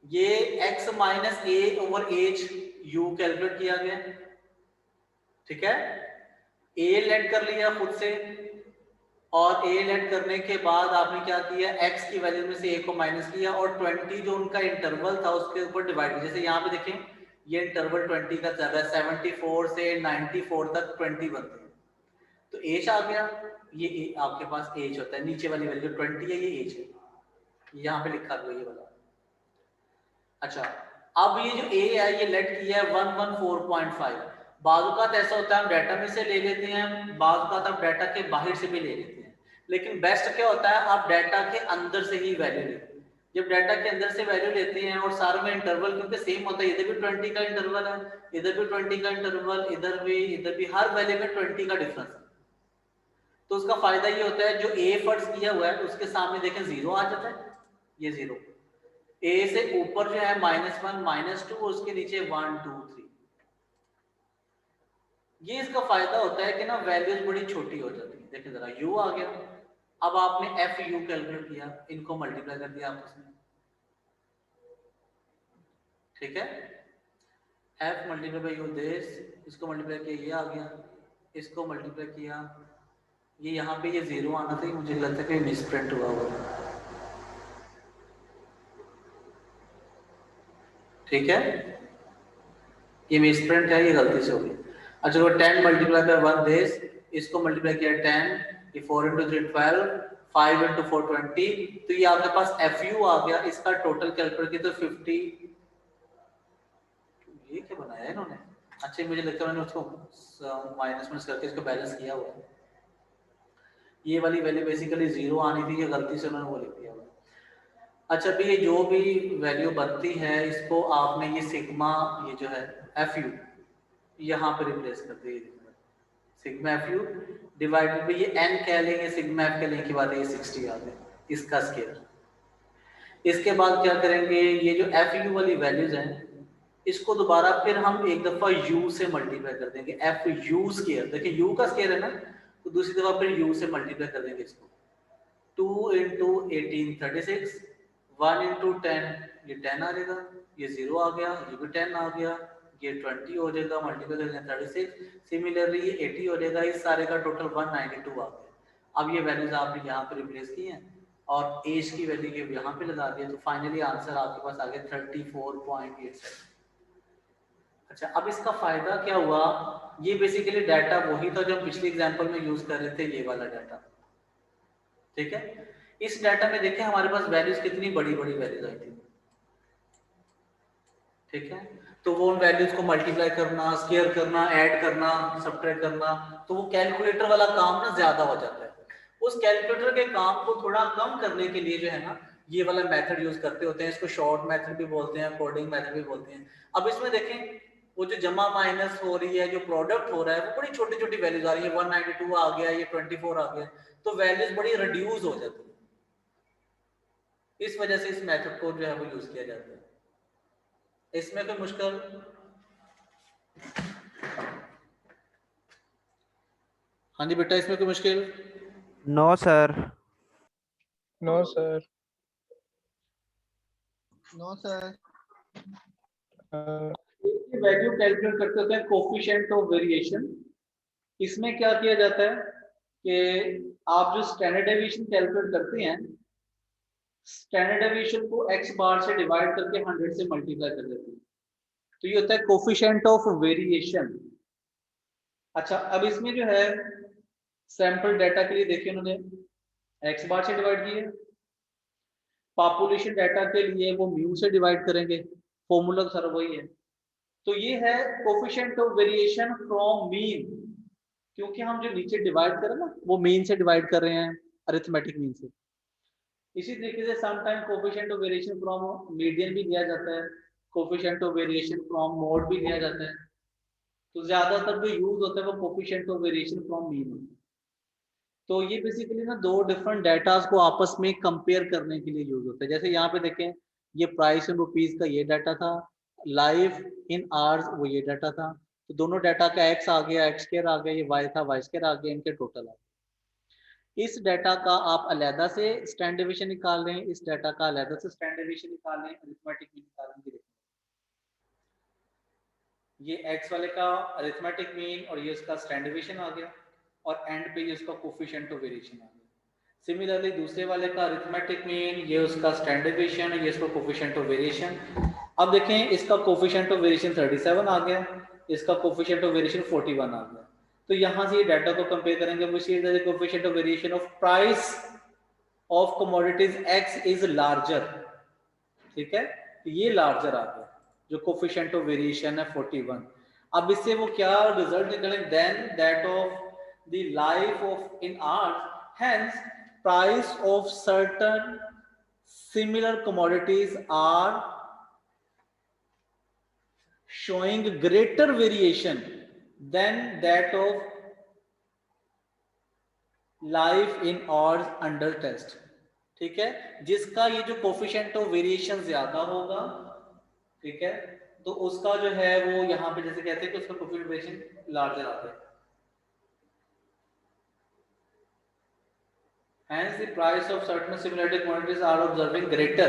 ये x माइनस A over H u calculate किया गया। ठीक है, a लेट कर लिया खुद से, और a लेट करने के बाद आपने क्या किया, x की वैल्यू में से a को माइनस किया और 20 जो उनका इंटरवल था उसके ऊपर डिवाइड। जैसे यहाँ पे देखें ये इंटरवल 20 का चल रहा है, 74 से 94 तक 20 बनते हैं, तो एच आ गया। ये आपके पास एच होता है, नीचे वाली वैल्यू 20 है, ये एच है, यहाँ पे लिखा हुआ ये वाला। अच्छा, अब ये जो a है ये लेट किया है 114.5। बाज़ ऐसा होता है हम डाटा में से ले लेते हैं, बाज़ आप डाटा के बाहर से भी ले लेते हैं, लेकिन बेस्ट क्या होता है आप डाटा के अंदर से ही वैल्यू लेते हैं। जब डाटा के अंदर से वैल्यू लेते हैं और सारे में इंटरवल क्योंकि सेम होता है, इधर भी 20 का इंटरवल है, इधर भी 20 का इंटरवल, इधर भी हर वैल्यू में 20 का डिफरेंस है। तो उसका फायदा ये होता है जो ए फर्ज किया हुआ है उसके सामने देखें 0 आ जाता है, ये 0, ए से ऊपर जो है -1 -2 और उसके नीचे 1 2 3। ये इसका फायदा होता है कि ना वैल्यूज बड़ी छोटी हो जाती है। देखिए जरा u आ गया, अब आपने एफ यू कैलकुलेट किया, इनको मल्टीप्लाई कर दिया आपस में, ठीक है, F multiply by you this, इसको मल्टीप्लाई किया ये आ गया, इसको मल्टीप्लाई किया ये, यहाँ पे ये 0 आना था, मुझे लगता है कि मिसप्रिंट हुआ होगा, ठीक है, ये मिसप्रिंट है, ये गलती से हो गई। अच्छा वो 10 मल्टीप्लाई बाय 1 दिस, इसको मल्टीप्लाई किया 10, ये 4 into 3 12, 5 into 4 20, तो ये आपके पास FU आ गया, इसका टोटल कैलकुलेट किया तो 50, ये क्या बनाया है इन्होंने, अच्छा मुझे लगता है मैंने उसको माइनस करके इसको बैलेंस किया हुआ है, ये वाली वैल्यू बेसिकली 0 आनी थी, ये गलती से उन्होंने वो लिख दिया हुआ। अच्छा भी ये जो भी वैल्यू बनती है इसको आपने ये सिग्मा, ये जो है FU यहाँ पे रिप्लेस कर दिए, सिग्मा FU डिवाइडेड बाय ये n कह लेंगे, सिग्मा f कह लेंगे, की बात है ये 60 आ गया इसका स्केयर। इसके बाद क्या करेंगे, ये जो FU वाली वैल्यूज हैं इसको दोबारा फिर हम एक दफा u से मल्टीप्लाई कर देंगे, FU स्केयर, देखिए u का स्केयर है ना, तो दूसरी दफा फिर u से मल्टीप्लाई कर देंगे इसको, 2 into 18 36, 1 into 10 ये 10 आ जाएगा, ये 0 आ गया, ये भी 10 आ गया, ये 20 हो जाएगा, मल्टीप्लाई करेंगे 36, सिमिलरली ये 80 हो जाएगा, इस सारे का टोटल 192 आ गया। अब ये वैल्यूज आपने यहाँ पे रिप्लेस की हैं और एज की वैल्यू ये यहाँ पे लगा दिया, तो फाइनली आंसर आपके पास आ गया 34.87। अच्छा अब इसका फायदा क्या हुआ, ये बेसिकली डाटा वही था जो हम पिछले एग्जाम्पल में यूज कर रहे थे, ये वाला डाटा, ठीक है। इस डाटा में देखें हमारे पास वैल्यूज कितनी बड़ी बड़ी वैल्यूज आई थी, ठीक है, तो वो उन वैल्यूज को मल्टीप्लाई करना, स्केयर करना, ऐड करना, सब्ट्रैक्ट करना, तो वो कैलकुलेटर वाला काम ना ज्यादा हो जाता है। उस कैलकुलेटर के काम को थोड़ा कम करने के लिए जो है ना ये वाला मेथड यूज करते होते हैं, इसको शॉर्ट मेथड भी बोलते हैं, कोडिंग मेथड भी बोलते हैं। अब इसमें देखें वो जो जमा माइनस हो रही है, जो प्रोडक्ट हो रहा है, वो बड़ी छोटी छोटी वैल्यूज आ रही है, 192 आ गया, ये 24 आ गया, तो वैल्यूज बड़ी रिड्यूस हो जाती है, इस वजह से इस मेथड को जो है वो यूज किया जाता है। इसमें कोई मुश्किल, हाँ जी बेटा इसमें कोई मुश्किल? No sir. No sir. No sir. Value calculate करते होते हैं कोफिशिएंट ऑफ वेरिएशन। इसमें क्या किया जाता है कि आप जो स्टैंडर्ड डेविएशन कैलकुलेट करते हैं, स्टैंडर्ड डेविएशन को x बार से डिवाइड करके 100 से मल्टीप्लाई कर देते हैं, तो ये होता है कोफिशिएंट ऑफ वेरिएशन। अच्छा अब इसमें जो है सैंपल डाटा के लिए देखिए उन्होंने x बार से डिवाइड किए, पॉपुलेशन डाटा के लिए वो म्यू से डिवाइड करेंगे, फॉर्मूला सारा वही है। तो ये है coefficient of variation from mean, क्योंकि हम जो नीचे डिवाइड करें ना वो मीन से डिवाइड कर रहे हैं, अरिथमेटिक मीन से। इसी तरीके से sometime coefficient of variation from median भी लिया जाता है, coefficient of variation from mode भी लिया जाता है, तो ज्यादातर जो यूज होता है वो coefficient of variation from mean होता है। तो ये बेसिकली ना दो डिफरेंट डाटास को आपस में कंपेयर करने के लिए यूज होता है। जैसे यहाँ पे देखें ये प्राइस इन रुपीज का ये डाटा था, लाइफ इन आवर्स वो ये डाटा था, तो दोनों डाटा का x आ गया, x स्क्वायर आ गया, ये y था, y स्क्वायर आ गया, इनके टोटल आ गया। इस डाटा का आप अलग से स्टैंडर्ड डेविएशन निकाल लें, इस डाटा का अलग से स्टैंडर्ड डेविएशन निकाल लें, अरिथमेटिक मीन निकालने के लिए ये x वाले का अरिथमेटिक मीन और ये उसका स्टैंडर्ड डेविएशन आ गया, और एंड पे ये उसका कोफिशिएंट ऑफ वेरिएशन आ गया। सिमिलरली दूसरे वाले का अरिथमेटिक मीन, ये उसका स्टैंडर्ड डेविएशन, ये इसका कोफिशिएंट ऑफ वेरिएशन। अब देखें इसका कोफिशिएंट ऑफ वेरिएशन 37 आ गया, इसका कोफिशिएंट ऑफ वेरिएशन 41 आ गया। तो यहाँ से ये डाटा को कंपेयर करेंगे, which is the coefficient of variation of price of commodities x is larger, ठीक है, तो ये लार्जर आ गया, जो कोफिशिएंट ऑफ वेरिएशन है 41। अब इससे वो क्या रिजल्ट निकलेंगे, then that of the life of in hours, hence price of certain similar commodities are showing greater variation than that of life in odds under test, ठीक है, जिसका ये जो कोफिशिएंट ऑफ वेरिएशन ज्यादा होगा, ठीक है, तो उसका जो है वो यहाँ पे जैसे कहते हैं कि उसका कोफिशिएंट ऑफ वेरिएशन लार्जर आता है। Hence the price of certain similarity quantities are observing greater,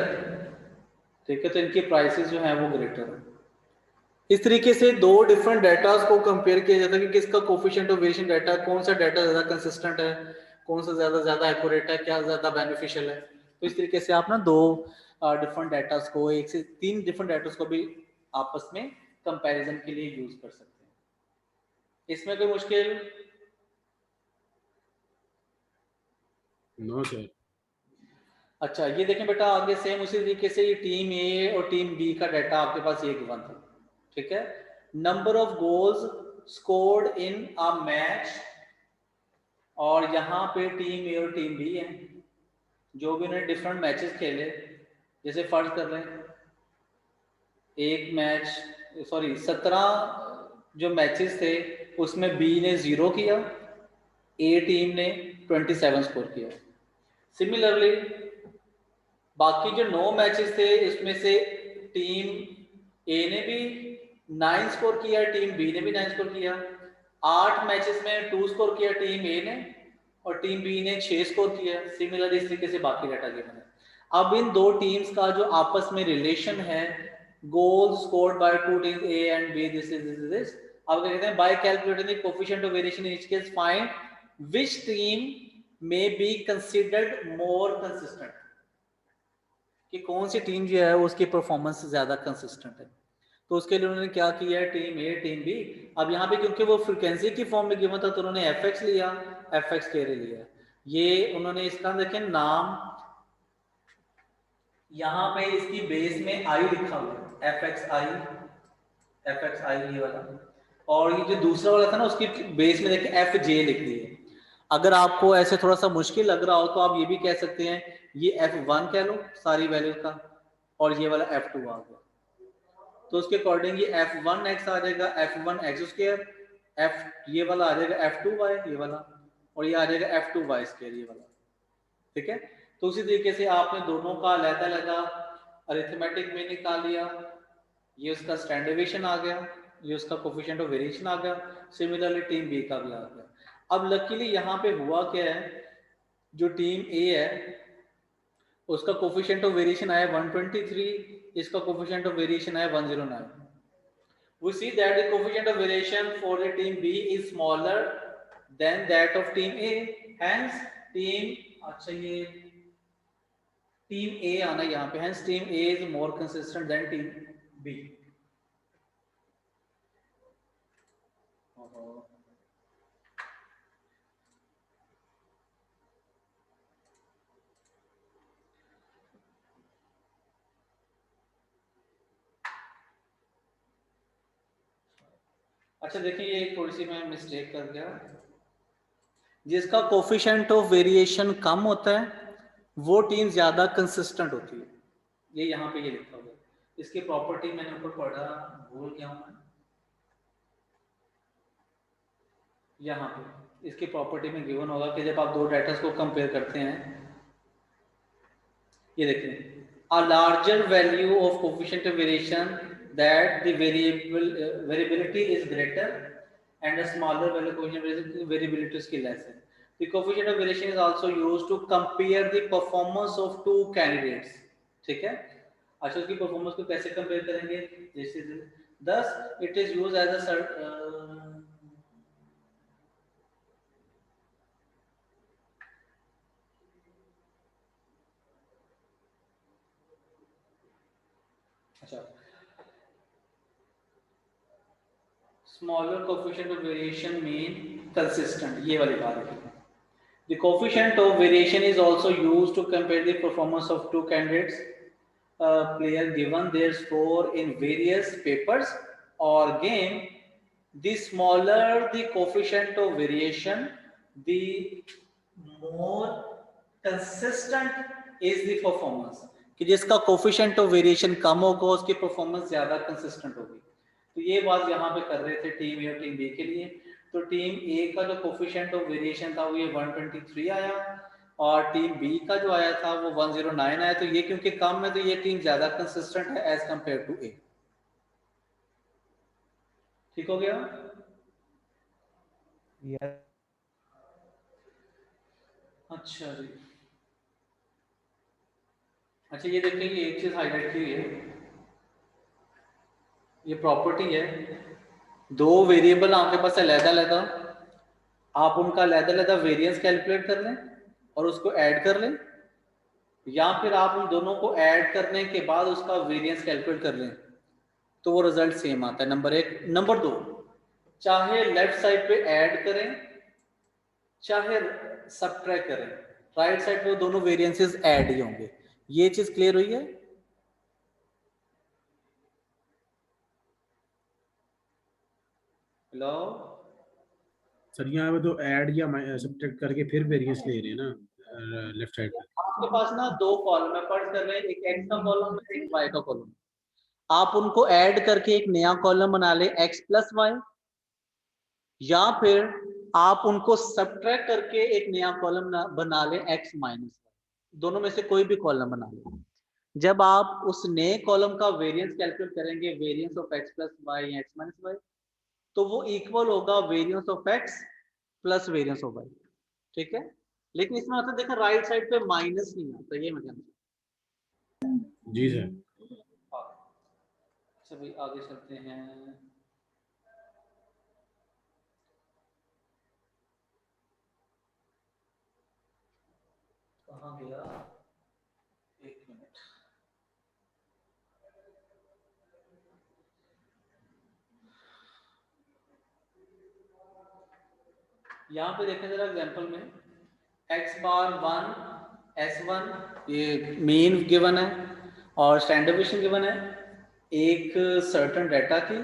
ठीक है, तो इनकी प्राइसेस जो है वो ग्रेटर है। इस तरीके से दो डिफरेंट डाटास को कंपेयर किया जाता है कि किसका कोफिशिएंट ऑफ वेरिएशन डाटा, कौन सा डाटा ज्यादा कंसिस्टेंट है, कौन सा ज्यादा एक्यूरेट है, क्या ज्यादा बेनिफिशियल है। तो इस तरीके से आप ना दो डिफरेंट डाटास को, एक से तीन डिफरेंट डाटास को भी आपस में कंपैरिजन के लिए यूज कर सकते हैं। इसमें कोई मुश्किल? No sir. अच्छा, ये देखें बेटा, आगे सेम उसी तरीके से ये टीम ए और टीम बी का डाटा आपके पास ये गिवन था, ठीक है। Number of goals scored in a match, और यहाँ पे टीम ए और टीम बी है, जो भी उन्होंने डिफरेंट मैचेस खेले। जैसे फर्ज कर रहे हैं एक मैच, सॉरी 17 जो मैचेस थे उसमें बी ने 0 किया, ए टीम ने 27 स्कोर किया। सिमिलरली बाकी जो 9 मैचेस थे इसमें से टीम ए ने भी 9 स्कोर किया, टीम बी ने भी 9 स्कोर किया। 8 मैचेस में 2 स्कोर किया टीम ए ने, और टीम बी ने 6 स्कोर किया। सिमिलरली इस तरीके से बाकी डाटा गिवन है। अब इन दो टीम्स का जो आपस में रिलेशन है, goal scored by two teams A and B, this is this. अब क्या कहते हैं, by calculating the coefficient of variation in each case find which team may be considered more consistent, कि कौन सी टीम जो है उसकी परफॉर्मेंस ज्यादा कंसिस्टेंट है। तो उसके लिए उन्होंने क्या किया है, टीम ए टीम बी। अब यहाँ पे क्योंकि वो फ्रीक्वेंसी की फॉर्म में गिवन था तो उन्होंने एफ एक्स लिया, एफ एक्स के लिया। ये उन्होंने इसका देखें नाम, यहाँ पे इसकी बेस में आई लिखा हुआ है, एफ एक्स आई ये वाला, और ये जो दूसरा वाला था ना उसकी बेस में देखें एफ जे लिख दी है। अगर आपको ऐसे थोड़ा सा मुश्किल लग रहा हो तो आप ये भी कह सकते हैं ये F1 कह लो सारी वैल्यू का, और ये वाला F2 आ गया, तो उसके अकॉर्डिंग ये F1x आ जाएगा, F1x², F ये वाला आ जाएगा F2y ये वाला, और ये आ जाएगा F2y² ये वाला, ठीक है। तो उसी तरीके से आपने दोनों का अलग-अलग अरिथमेटिक में निकाल लिया, ये उसका स्टैंडर्ड डेविएशन आ गया, ये उसका कोएफिशिएंट ऑफ वेरिएशन आ गया। सिमिलरली टीम बी का भी आ गया। अब लकीली यहाँ पे हुआ क्या है, जो टीम ए है उसका कोएफिशिएंट ऑफ वेरिएशन आया 123, इसका कोएफिशिएंट ऑफ वेरिएशन आया 109। We see that the coefficient of variation for the team B is smaller than that of team A. Hence team, अच्छा ये team A आना यहाँ पे, hence team A is more consistent than team B. अच्छा देखिए, ये थोड़ी सी मैं मिस्टेक कर गया, जिसका कोफिशिएंट ऑफ वेरिएशन कम होता है वो टीम ज्यादा कंसिस्टेंट होती है। ये यहाँ पे ये लिखा हुआ है, इसकी प्रॉपर्टी मैंने ऊपर पढ़ा, भूल गया हूँ मैं, यहाँ पे इसकी प्रॉपर्टी में गिवन होगा कि जब आप दो डाटा को कंपेयर करते हैं, ये देखिए, a larger value of coefficient of variation that the variability is greater and a smaller value coefficient of variability is less. The coefficient of variation is also used to compare the performance of two candidates. ठीक है, अच्छा उसकी performance को कैसे compare करेंगे, जैसे thus it is used as a smaller coefficient of variation mean consistent, ये वाली बात है। The coefficient of variation is also used to compare the performance of two candidates player given their score in various papers or game. The smaller the coefficient of variation, the more consistent is the performance. कि जिसका coefficient of variation कम होगा उसकी performance ज्यादा consistent होगी। तो ये बात यहाँ पे कर रहे थे टीम ए और टीम बी के लिए। तो टीम ए का जो कोफिशिएंट ऑफ वेरिएशन था वो ये 123 आया, और टीम बी का जो आया था वो 109 आया। तो ये क्योंकि कम है तो ये टीम ज्यादा कंसिस्टेंट है एज कंपेयर टू ए। ठीक हो गया? अच्छा जी। अच्छा ये देखिए, ये एक चीज हाईलाइट की हुई है, ये प्रॉपर्टी है, दो वेरिएबल आपके पास अलग-अलग, आप उनका अलग-अलग वेरिएंस कैलकुलेट कर लें और उसको ऐड कर लें, या फिर आप उन दोनों को ऐड करने के बाद उसका वेरिएंस कैलकुलेट कर लें, तो वो रिजल्ट सेम आता है। नंबर एक। नंबर दो, चाहे लेफ्ट साइड पे ऐड करें चाहे सबट्रैक्ट करें, राइट साइड पे दोनों वेरिएंसेस ऐड ही होंगे। ये चीज क्लियर हुई है? हेलो सर यहाँ पे तो ऐड या सब्ट्रैक्ट करके फिर वेरिएंस ले रहे हैं ना लेफ्ट साइड पे। आपके पास ना दो कॉलम है, फर्स्ट कर रहे हैं, एक एक्स का कॉलम है, एक वाई का कॉलम। आप उनको ऐड करके एक नया कॉलम बना ले एक्स प्लस वाई, या फिर आप उनको सबट्रैक्ट करके एक नया कॉलम बना ले एक्स माइनस वाई। दोनों में से कोई भी कॉलम बना ले। जब आप उस नए कॉलम का वेरिएंस कैलकुलेट करेंगे, variance of X plus Y या एक्स माइनस वाई, तो वो इक्वल होगा variance of X plus variance of Y. ठीक है? लेकिन इसमें मतलब देखा राइट साइड पे माइनस नहीं आता, ये मैं कहना। जी सर। चलिए आगे चलते हैं। कहाँ गया? एक मिनट। यहाँ पे देखें जरा एग्जांपल में, x बार 1 s1 ये मीन गिवन है और स्टैंडर्ड डेविएशन गिवन है, एक सर्टेन डाटा की,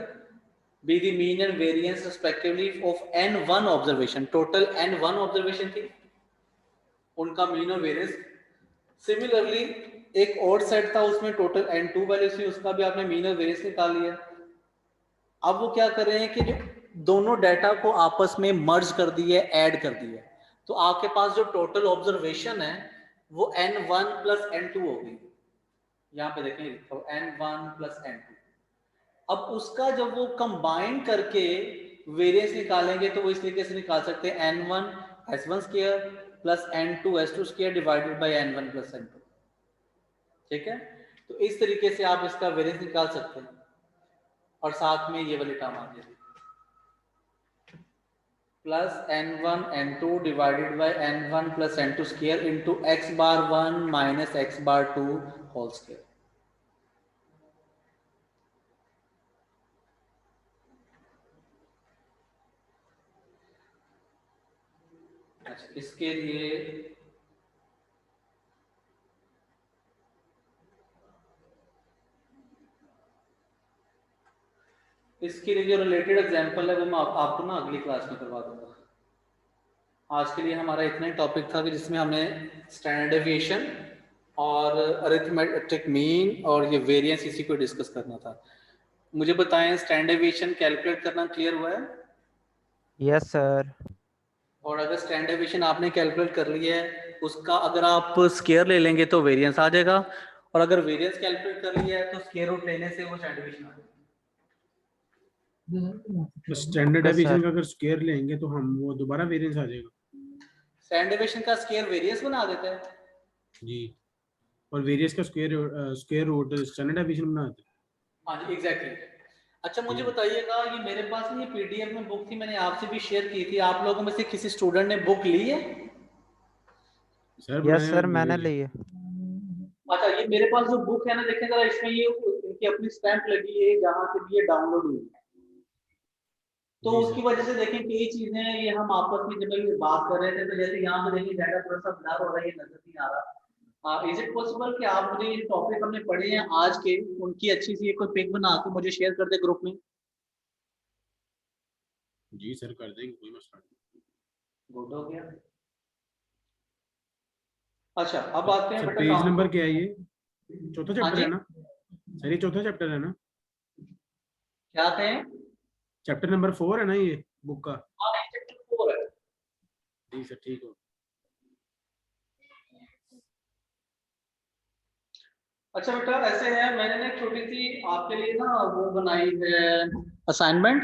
be the mean and variance respectively of n1 observation, total n1 observation थी, उनका मीन और वेरिएंस। सिमिलरली एक और सेट था, उसमें टोटल n2 वैल्यूज थी, उसका भी आपने मीन और वेरिएंस निकाल लिया। अब वो क्या कर रहे हैं कि जो दोनों डाटा को आपस में मर्ज कर दिए, ऐड कर दिए, तो आपके पास जो टोटल ऑब्जर्वेशन है वो n1 प्लस n2 होगी। यहाँ पे देखें n1 प्लस n2। अब उसका जब वो कंबाइन करके वेरिएंस निकालेंगे तो वो इस तरीके से निकाल सकते हैं n1 s1 square plus n2 s2 square divided by n1 plus n2। ठीक है? तो इस तरीके से आप इसका वेरिएंस निकाल सकते हैं, और साथ में ये वाली टर्म आ जाएगी plus n1 n2 divided by n1 plus n2 square into x bar 1 minus x bar 2 whole square. अच्छा, इसके लिए जो रिलेटेड एग्जांपल है वो मैं आपको ना अगली क्लास में करवा दूंगा। आज के लिए हमारा इतना ही टॉपिक था कि जिसमें हमने स्टैंडर्ड डेविएशन और अरिथमेटिक मीन और ये वेरिएंस इसी को डिस्कस करना था। मुझे बताएं, स्टैंडर्ड डेविएशन कैलकुलेट करना क्लियर हुआ है? Yes sir. और अगर स्टैंडर्ड डेविएशन आपने कैलकुलेट कर लिया है, उसका अगर आप स्क्वायर ले लेंगे तो वेरिएंस आ जाएगा, और अगर वेरिएंस कैलकुलेट कर लिया है तो स्क्वायर रूट लेने से वो स्टैंडर्ड डेविएशन आ जाएगा। स्टैंडर्ड डेविएशन का अगर स्क्वायर लेंगे तो हम वो दोबारा वेरिएंस आ जाएगा। स्टैंडर्ड डेविएशन का स्क्वायर वेरिएंस बना देता है जी, और वेरिएंस का स्क्वायर रूट स्टैंडर्ड डेविएशन बना देता है। हाँ जी, एग्जैक्टली। अच्छा मुझे बताइएगा, ये मेरे पास ये पीडीएफ में बुक थी, मैंने आपसे भी शेयर की थी, आप लोगों में से किसी स्टूडेंट ने बुक ली है? सर यस सर, मैंने ली है। अच्छा, ये मेरे पास जो बुक है ना, देखें जरा, इसमें ये इनकी अपनी स्टैंप लगी है जहाँ से भी ये डाउनलोड हुई है, तो उसकी वजह से देखें कई चीजें ये हम आपस में जब ये बात कर रहे थे, तो जैसे यहाँ पे देखिए डाटा थोड़ा सा ब्लर हो रहा है, ये नजर नहीं आ रहा। इज इट पॉसिबल कि आप मुझे ये टॉपिक हमने पढ़े हैं आज के, उनकी अच्छी सी कोई पिक बना के मुझे शेयर कर दे ग्रुप में? जी सर, कर देंगे, कोई मसला नहीं। गुड हो गया। अच्छा, अब आते हैं सर, बेटा पेज नंबर क्या है? ये चौथा चैप्टर जी? है ना सर? ये चौथा चैप्टर है ना? क्या कहें? चैप्टर नंबर 4 है ना ये बुक का? हाँ, जी सर ठीक हो। अच्छा बेटा ऐसे है, मैंने ना एक छोटी सी आपके लिए ना वो बनाई है असाइनमेंट।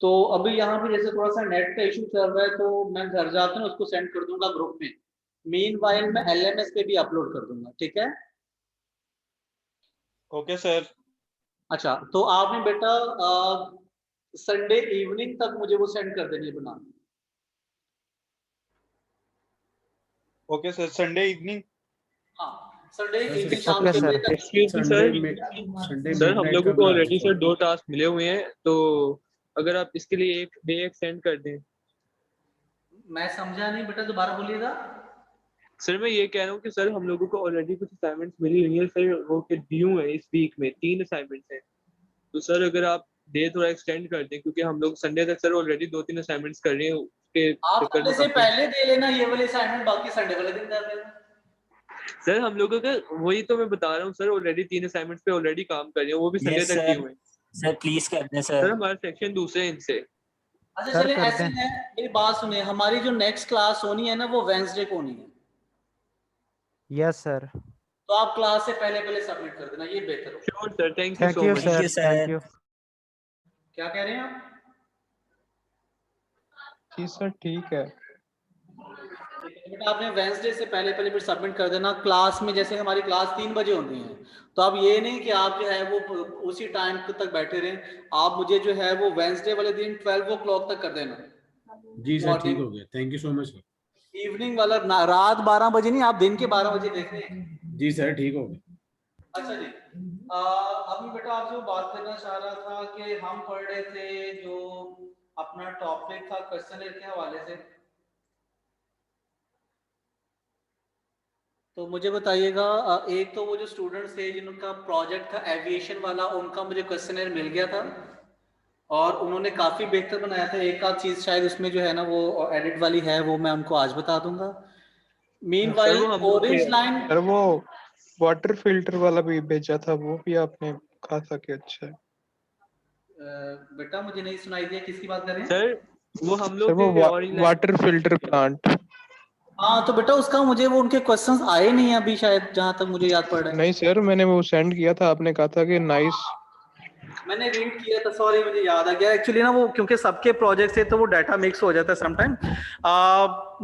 तो अभी यहाँ पे जैसे थोड़ा सा नेट का इशू चल रहा है, तो मैं घर जाकर ना उसको सेंड कर दूंगा ग्रुप में। मीनवाइल मैं LMS पे भी अपलोड कर दूंगा, ठीक है? Okay sir. अच्छा, तो आपने बेटा संडे इवनिंग तक मुझे वो सेंड कर देनी है बना। Okay sir, Sunday evening. हाँ, संडे इवनिंग Okay, शाम okay, के sir. बजे तक। एक्सक्यूज मी संडे सर, में संडे सर हम मिडनाइट लोगों का को बना ऑलरेडी दो सर 2 टास्क मिले हुए हैं, तो अगर आप इसके लिए एक डे एक्सटेंड कर दें। मैं समझा नहीं बेटा, दोबारा बोलिएगा। सर मैं ये कह रहा हूँ कि सर हम लोगों को ऑलरेडी कुछ असाइनमेंट्स मिली हुई है सर, वो के ड्यू है इस वीक में 3 असाइनमेंट्स हैं। तो सर अगर आप डे थोड़ा एक्सटेंड कर दें, क्योंकि हम लोग संडे तक सर ऑलरेडी 2-3 असाइनमेंट्स कर रहे हैं, उसके आप चक्कर संडे में से काफी। पहले दे लेना ये वाले असाइनमेंट, बाकी संडे वाले दिन कर देना। सर हम लोगों का वही तो मैं बता रहा हूँ सर, ऑलरेडी 3 असाइनमेंट्स पे ऑलरेडी काम कर रहे हैं, वो भी संडे यस तक दिए हुए हैं। सर प्लीज कर दें सर सर। हमारा सेक्शन दूसरे हैं इनसे। अच्छा सर चले कर ऐसे दें। है, मेरी बात सुनिए, हमारी जो नेक्स्ट क्लास होनी है ना वो वेंसडे को होनी है। Yes sir. तो आप क्लास से पहले पहले सबमिट कर देना, ये बेहतर होगा। Sure sir, thank you thank so you much. Thank sir, you, sir. Thank you. क्या कह रहे हैं आप? जी सर ठीक है। बेटा आपने वेंसडे से पहले पहले फिर सबमिट कर देना क्लास में। जैसे हमारी क्लास 3 बजे होती है, तो आप ये नहीं कि आप जो है वो उसी टाइम तक बैठे रहें। आप मुझे जो है वो वेंसडे वाले दिन 12 o'clock तक कर देना। जी सर ठीक मॉर्निंग, हो गया, thank you so much sir. Evening वाला रात 12 बजे नहीं, आप दिन के 12 बजे देख रहे हैं। जी सर ठीक हो गया। अच्छा जी, अभी बेटा आपसे वो बात करना चाह रहा था कि हम पढ़ रहे थे जो अपना टॉपिक था क्वेश्चनर के हवाले से। तो मुझे बताइएगा, एक तो वो जो स्टूडेंट्स थे जिनका प्रोजेक्ट था एविएशन वाला, उनका मुझे क्वेश्चनर मिल गया था और उन्होंने काफी बेहतर बनाया था। एक आध चीज शायद उसमें जो है ना वो एडिट वाली है, वो मैं उनको आज बता दूंगा। सर मीनवाइल वो हम लोग ऑरेंज लाइन, सर वो वाटर फिल्टर वाला भी भेजा था, वो भी आपने कहा था कि अच्छा है। बेटा मुझे नहीं सुनाई दिया, किसकी बात कर रहे हैं? सर वो हम सर लोग वो के orange line. Water filter plant. हाँ तो बेटा उसका मुझे वो उनके क्वेश्चंस आए नहीं हैं अभी, शायद जहां तक मुझे याद पड़ रहा है। नहीं सर, मैंने वो सेंड किया था, आपने कहा था कि नाइस। मैंने रीड किया था, सॉरी मुझे याद आ गया एक्चुअली ना, वो क्योंकि सबके प्रोजेक्ट से तो वो डाटा मिक्स हो जाता है समटाइम।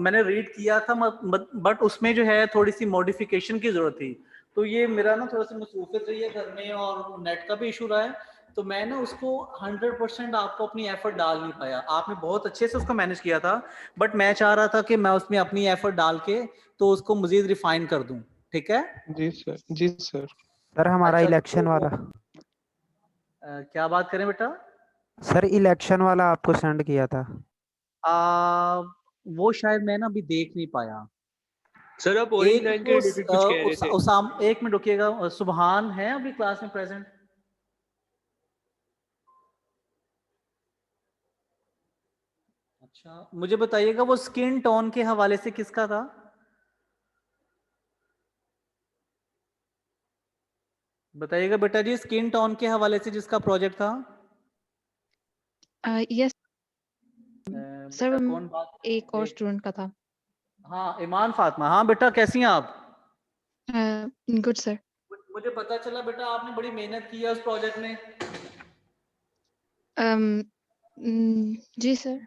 मैंने रीड किया था बट उसमें जो है थोड़ी सी मॉडिफिकेशन की जरूरत थी। तो ये मेरा ना थोड़ा सा मसरूफियत रही है घर में और नेट का भी इशू रहा है, तो मैं ना उसको 100% आपको अपनी एफर्ट डाल नहीं पाया। आपने बहुत अच्छे से उसको मैनेज किया था, बट मैं चाह रहा था कि मैं उसमें अपनी एफर्ट डाल के तो उसको मजीद रिफाइन कर दूं। ठीक है जी सर, जी सर। सर हमारा अच्छा, इलेक्शन तो वाला, क्या बात करें बेटा? सर इलेक्शन वाला आपको सेंड किया था। वो शायद मैं ना अभी देख नहीं पाया। सर आप ऑरेंज एक लाइन के तो रिलेटेड कुछ कह रहे थे। उसाम, एक मिनट रुकिएगा, सुबहान है अभी क्लास में प्रेजेंट? अच्छा मुझे बताइएगा वो स्किन टोन के हवाले से किसका था? बताइएगा बेटा जी, स्किन टोन के हवाले से जिसका प्रोजेक्ट था। यस सर, बेटा कौन बात? एक और स्टूडेंट का था। हाँ ईमान फातिमा, हाँ बेटा कैसी हैं आप? Good sir. मुझे पता चला बेटा आपने बड़ी मेहनत की है उस प्रोजेक्ट में। जी सर।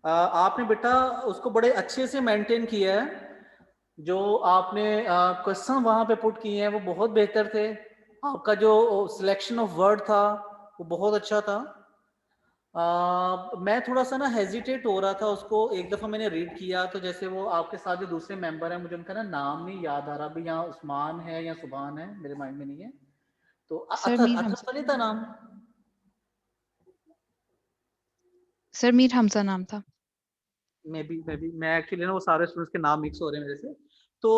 आपने बेटा उसको बड़े अच्छे से मेंटेन किया है। जो आपने क्वेश्चन वहां पे पुट किए हैं वो बहुत बेहतर थे। आपका जो सिलेक्शन ऑफ वर्ड था वो बहुत अच्छा था। मैं थोड़ा सा ना हेजिटेट हो रहा था उसको, एक दफ़ा मैंने रीड किया तो जैसे वो आपके साथ जो दूसरे मेंबर हैं, मुझे उनका ना नाम नहीं याद आ रहा अभी, यहाँ उस्मान है या सुभान है, मेरे माइंड में नहीं है। तो सर अतर मीर अतर हमजा। तो नहीं था नाम? सर मीर हमजा नाम था। मैं एक्चुअली ना वो सारे स्टूडेंट्स के नाम मिक्स हो रहे हैं मेरे से। तो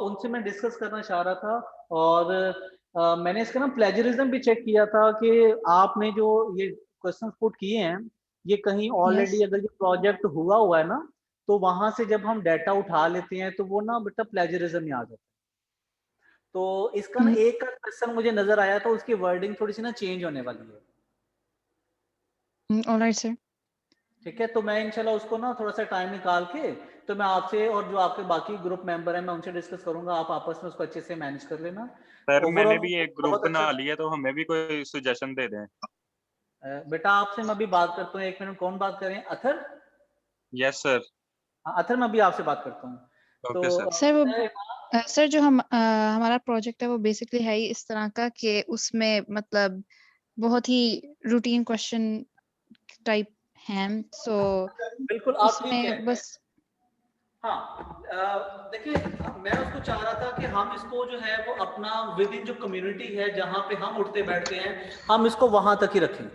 उनसे मैं डिस्कस करना चाह रहा था और मैंने इसका ना प्लेजरिज्म भी चेक किया था कि आपने जो ये क्वेश्चंस पुट किए हैं ये कहीं यस ऑलरेडी अगर ये प्रोजेक्ट हुआ है ना, तो वहां से जब हम डाटा उठा लेते हैं तो वो ना बेटा प्लेजरिज्म ही आ जाता है। तो इसका ना एक क्वेश्चन मुझे नजर आया था, उसकी वर्डिंग थोड़ी सी ना चेंज होने वाली है। Alright sir. ठीक है, तो मैं इंशाल्लाह उसको ना थोड़ा सा टाइम निकाल के तो मैं आपसे और जो आपके बाकी ग्रुप मेंबर हैं मैं उनसे डिस्कस करूंगा, आप आपस में उसको अच्छे से मैनेज कर लेना। सर मैंने ओवरऑल भी एक ग्रुप बहुत अच्छा। बना लिया, तो हमें भी कोई सजेशन दे दें। बेटा आपसे मैं अभी बात करता हूँ, 1 मिनट, कौन बात कर रहे हैं? अथर? Yes sir. हाँ, अथर मैं अभी आपसे बात करता हूँ। Okay sir. सर वो सर जो हमारा प्रोजेक्ट है वो बेसिकली है ही इस तरह का कि उसमें मतलब बहुत ही रूटीन क्वेश्चन टाइप हैं, सो बिल्कुल आप ठीक उसमें है। बस हाँ, देखिए मैं उसको चाह रहा था कि हम इसको जो है वो अपना विद इन जो कम्युनिटी है जहाँ पे हम उठते बैठते हैं हम इसको वहां तक ही रखें।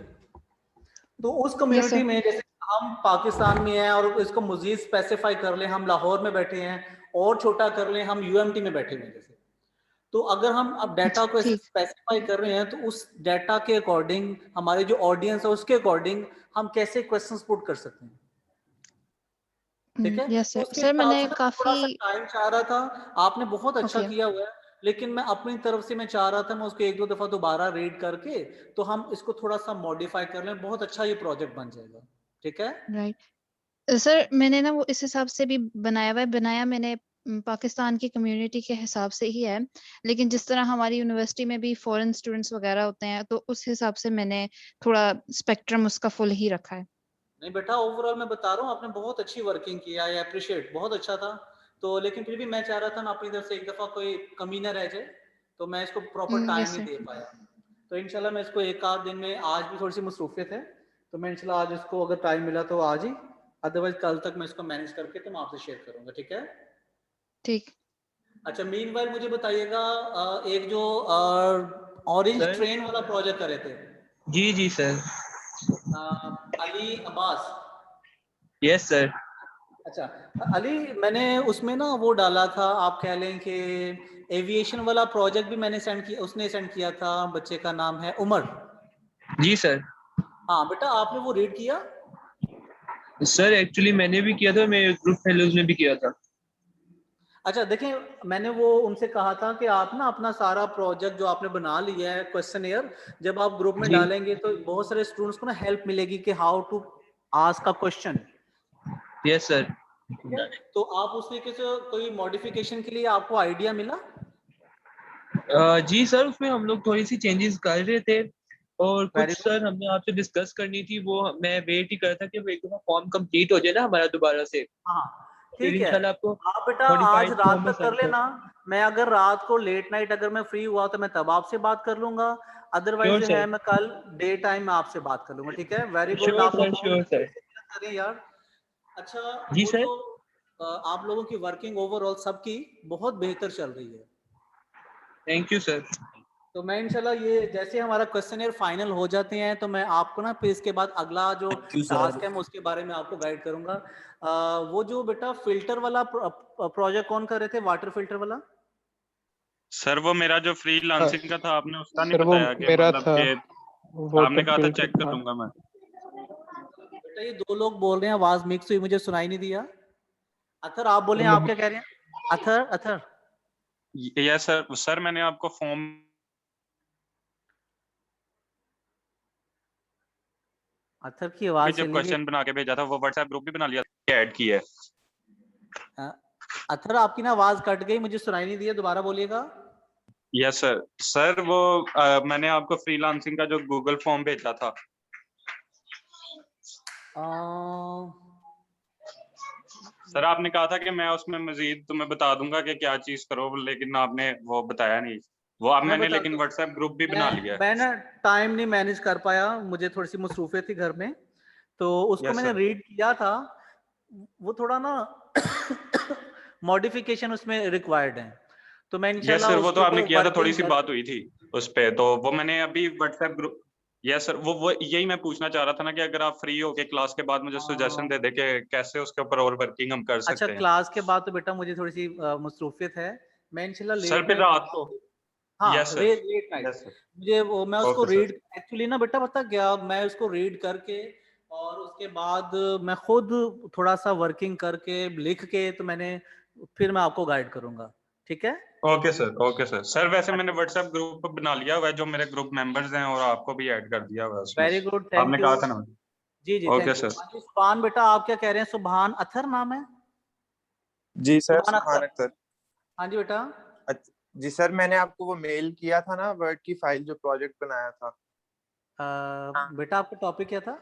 तो उस कम्युनिटी में जैसे हम पाकिस्तान में हैं और इसको मजीद स्पेसिफाई कर लें, हम लाहौर में बैठे हैं, और छोटा कर लें हम यूएमटी में बैठे हुए हैं जैसे, तो अगर हम अब डाटा को ऐसे स्पेसिफाई कर रहे हैं तो उस डाटा के अकॉर्डिंग हमारे जो ऑडियंस है उसके अकॉर्डिंग हम कैसे क्वेश्चंस पुट कर सकते हैं। ठीक है, यस तो सर। उसके सर हिसाब मैंने से ना काफी थोड़ा सा टाइम चाह रहा था, आपने बहुत अच्छा ओके किया हुआ है, लेकिन मैं अपनी तरफ से मैं चाह रहा था मैं उसको 1-2 दफा दोबारा रीड करके तो हम इसको थोड़ा सा मॉडिफाई कर लें, बहुत अच्छा ये प्रोजेक्ट बन जाएगा। ठीक है, राइट सर। मैंने ना वो इस हिसाब से भी बनाया हुआ है, बनाया मैंने पाकिस्तान की कम्युनिटी के हिसाब से ही है, लेकिन जिस तरह हमारी यूनिवर्सिटी में भी फॉरेन स्टूडेंट्स वगैरह होते हैं तो उस हिसाब से मैंने थोड़ा स्पेक्ट्रम उसका फुल ही रखा है। नहीं बेटा ओवरऑल मैं बता रहा हूँ आपने बहुत अच्छी वर्किंग किया, आई अप्रिशिएट, बहुत अच्छा था। तो लेकिन फिर भी मैं चाह रहा था ना अपनी तरफ से एक दफा कोई कमी ना रह जाए, तो मैं इसको प्रॉपर टाइम यस नहीं सर। दे पाया। तो इंशाल्लाह मैं इसको एक आध दिन में, आज भी थोड़ी सी मसरूफियत है तो मैं इंशाल्लाह आज इसको अगर टाइम मिला तो आज ही, अदरवाइज कल तक मैं इसको मैनेज करके तो मैं आपसे शेयर करूंगा। ठीक है, ठीक। अच्छा मीनवाइल मुझे बताइएगा एक जो ऑरेंज सर ट्रेन वाला प्रोजेक्ट कर रहे थे जी जी sir. Ali Abbas. Yes sir. अच्छा अली, मैंने उसमें ना वो डाला था, आप कह लें कि एविएशन वाला प्रोजेक्ट भी मैंने सेंड किया, उसने सेंड किया था, बच्चे का नाम है उमर। जी सर। हाँ बेटा आपने वो रीड किया? सर एक्चुअली मैंने भी किया था, मेरे ग्रुप फेलोज ने भी किया था। अच्छा देखें, मैंने वो उनसे कहा था कि आप ना अपना सारा प्रोजेक्ट जो आपने बना लिया है क्वेश्चनियर, जब आप ग्रुप में जी डालेंगे तो बहुत सारे स्टूडेंट्स को ना हेल्प मिलेगी कि how to ask a question. Yes sir. तो आप उसमें कोई मॉडिफिकेशन के लिए आपको आइडिया मिला? जी सर, उसमें हम लोग थोड़ी सी चेंजेस कर रहे थे और वेरी कुछ गुड। सर हमने आपसे डिस्कस करनी थी, वो मैं वेट ही कर रहा था कि वो एक दफा फॉर्म कंप्लीट हो जाए ना हमारा दोबारा से, हाँ फिर ठीक है, इंशाल्लाह आपको आप बेटा आज मॉडिफाइड रात फॉर्म में तक कर सेंड कर। लेना। मैं अगर रात को लेट नाइट अगर मैं फ्री हुआ तो मैं तब आपसे बात कर लूंगा, अदरवाइज श्योर जो है सर। मैं कल डे टाइम में आपसे बात कर लूंगा। ठीक है, वेरी गुड, श्योर आप लोग सर, बहुत श्योर अच्छे सर। से मेहनत करें यार। अच्छा जी वो सर। जो आप लोगों की वर्किंग ओवरऑल सबकी बहुत बेहतर चल रही है। Thank you sir. तो मैं इंशाल्लाह ये जैसे हमारा क्वेश्चनियर फाइनल हो जाते हैं तो मैं आपको ना फिर इसके बाद अगला जो टास्क है मैं उसके बारे में आपको गाइड करूंगा। वो जो बेटा फिल्टर वाला प्रोजेक्ट कौन कर रहे थे, वाटर फिल्टर वाला? सर वो मेरा जो फ्री लांसिंग का था, आपने उसका नहीं सर वो बताया कि मेरा मतलब था, कि आपने वाटर कहा था फिल्टर चेक कर था। लूंगा मैं। बेटा ये दो लोग बोल रहे हैं, आवाज मिक्स हुई, मुझे सुनाई नहीं दिया। अथर आप बोले, आप क्या कह रहे हैं? Other other yes sir. Sir मैंने आपको फॉर्म अथर की आवाज जब चली गई। क्वेश्चन बना के भेजा था, वो व्हाट्सएप ग्रुप भी बना लिया, ऐड की है। अथर आपकी ना आवाज कट गई, मुझे सुनाई नहीं दिया, दोबारा बोलिएगा। Yes sir. सर वो मैंने आपको फ्रीलांसिंग का जो गूगल फॉर्म भेजा था। सर आपने कहा था कि मैं उसमें मजीद तुम्हें बता दूंगा कि क्या चीज करो, लेकिन आपने वो बताया नहीं। वो अब मैंने लेकिन व्हाट्सएप ग्रुप भी बना लिया है। मैं ना टाइम नहीं मैनेज कर पाया, मुझे थोड़ी सी मसरूफियत थी घर में, तो उसको यस मैंने सर। रीड किया था, वो थोड़ा ना मॉडिफिकेशन उसमें रिक्वायर्ड है, तो मैं यस इंशाल्लाह सर, वो उसके तो आपने ऊपर किया था, थोड़ी वर्किंग सी कर। बात हुई थी उस पे, तो वो मैंने अभी व्हाट्सएप ग्रुप। यस सर, वो यही मैं पूछना चाह रहा था ना कि अगर आप फ्री हो के क्लास के बाद मुझे सजेशन दे दे कि कैसे उसके ऊपर और वर्किंग हम कर अच्छा सकते हैं। क्लास के बाद तो बेटा मुझे थोड़ी सी मसरूफियत है, मैं इंशाल्लाह सर लेट फिर नाइट, रात को। हाँ yes sir. Late night yes sir. मुझे वो मैं उसको ओके सर। रीड एक्चुअली ना बेटा पता क्या, मैं उसको रीड करके और उसके बाद मैं खुद थोड़ा सा वर्किंग करके लिख के तो मैंने फिर मैं आपको गाइड करूंगा। ठीक है, okay sir. Okay sir. Sir वैसे मैंने व्हाट्सएप ग्रुप बना लिया हुआ है, जो मेरे ग्रुप मेंबर्स हैं, और आपको भी ऐड कर दिया हुआ है उसमें। वेरी गुड, आपने थैंक यू। कहा था ना। जी जी, ओके थैंक यू। सर। हाँ जी, सुभान बेटा आप क्या कह रहे हैं? सुभान अथर नाम है? जी सर, सुभान सुभान अख्तर। अख्तर। हाँ जी बेटा। जी सर, मैंने आपको वो मेल किया था ना, वर्ड की फाइल जो प्रोजेक्ट बनाया था। बेटा आपका टॉपिक क्या था?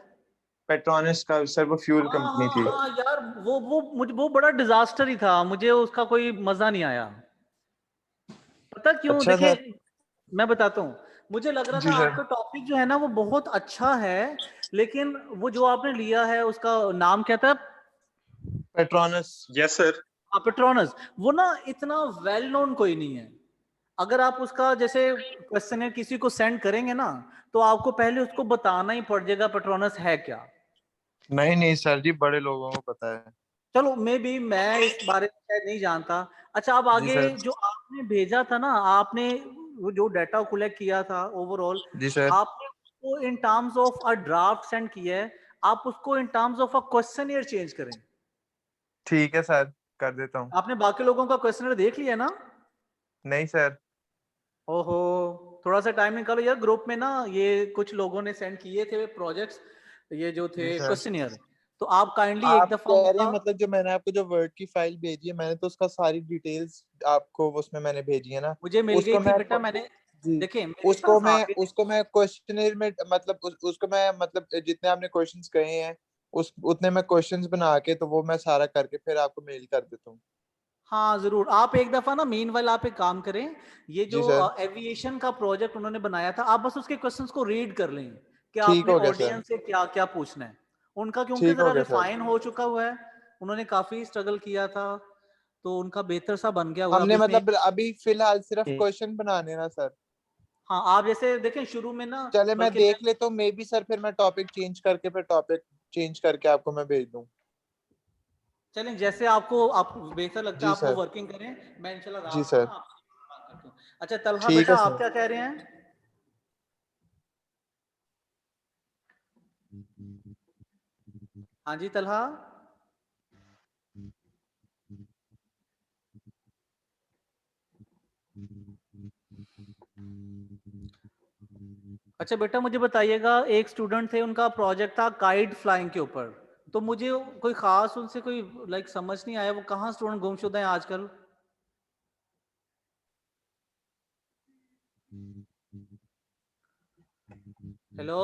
पेट्रोनस का सर, वो फ्यूल हाँ कंपनी हाँ थी। हाँ यार, वो मुझे वो बड़ा डिजास्टर ही था, मुझे उसका कोई मजा नहीं आया। पता क्यों? अच्छा देखिए, सर। मैं बताता हूँ। मुझे लग रहा जी था सर। आपका टॉपिक जो है ना वो बहुत अच्छा है, लेकिन वो जो आपने लिया है उसका नाम क्या था? पेट्रोनस। Yes sir. हाँ, पेट्रोनस। वो ना इतना वेल नोन कोई नहीं है। अगर आप उसका जैसे क्वेश्चन किसी को सेंड करेंगे ना, तो आपको पहले उसको बताना ही पड़ जाएगा पेट्रोनस है क्या। नहीं नहीं सर जी, बड़े लोगों को पता है। चलो मे बी मैं इस बारे में शायद नहीं जानता। अच्छा, आप जी आगे सर। जो आपने भेजा था ना, आपने वो जो डाटा कलेक्ट किया था ओवरऑल, जी सर। आपने उसको in terms of a draft send किया है। आप उसको in terms of a questionnaire change करें। ठीक है सर, कर देता हूँ। आपने बाकी लोगों का क्वेश्चनियर देख लिया ना? नहीं सर। ओहो, थोड़ा सा टाइम निकालो यार, ग्रुप में ना ये कुछ लोगों ने सेंड किए थे प्रोजेक्ट्स, ये जो जी थे सर। क्वेश्चनियर, तो आप काइंडली एक आप दफा कह रहे उनका। हैं मतलब जो मैंने आपको जो वर्ड की फाइल भेजी है, मैंने तो उसका सारी डिटेल्स आपको उसमें मैंने भेजी है ना। मुझे मिल गई उसको थी मैं बेटा, मैंने जी, देखिए मेरे पास आ गई थी। उसको मैं क्वेश्चनर में मतलब उसको मैं मतलब जितने आपने क्वेश्चंस कहे हैं उस उतने मैं क्वेश्चंस बना के तो वो मैं सारा करके फिर आपको मेल कर देता हूँ। हाँ जरूर, आप एक दफा ना मीनवाइल आप एक काम करें, ये जो जी सर। एविएशन का प्रोजेक्ट उन्होंने बनाया था, आप बस उसके क्वेश्चंस को रीड कर लें कि ठीक आपने हो गया सर। ऑडियंस से क्या क्या पूछना है उनका, क्योंकि ठीक हो जरा गया सर। रिफाइन हो चुका हुआ है। उन्होंने काफी स्ट्रगल किया था, तो उनका बेहतर सा बन गया हुआ है। अब हमने इसमें मतलब अभी फिलहाल सिर्फ क्वेश्चन बनाने ना सर। हाँ, आप जैसे देखें शुरू में ना, चले मैं बल्कि देख लेता हूँ, मे बी सर फिर मैं टॉपिक चेंज करके आपको मैं भेज दूँ। चलें जैसे आपको आप बेहतर लगता है, जी आप वो सर। वर्किंग करें। मैं इंशाल्लाह जी रात को ना सर। आपसे बात करता हूँ। अच्छा तलहा ठीक बेटा, है आप सर। क्या कह रहे हैं? हाँ जी तलहा। अच्छा बेटा मुझे बताइएगा, एक स्टूडेंट थे, उनका प्रोजेक्ट था काइट फ्लाइंग के ऊपर, तो मुझे कोई खास उनसे कोई लाइक समझ नहीं आया, वो कहाँ स्टूडेंट गुमशुदा हैं आजकल। हेलो।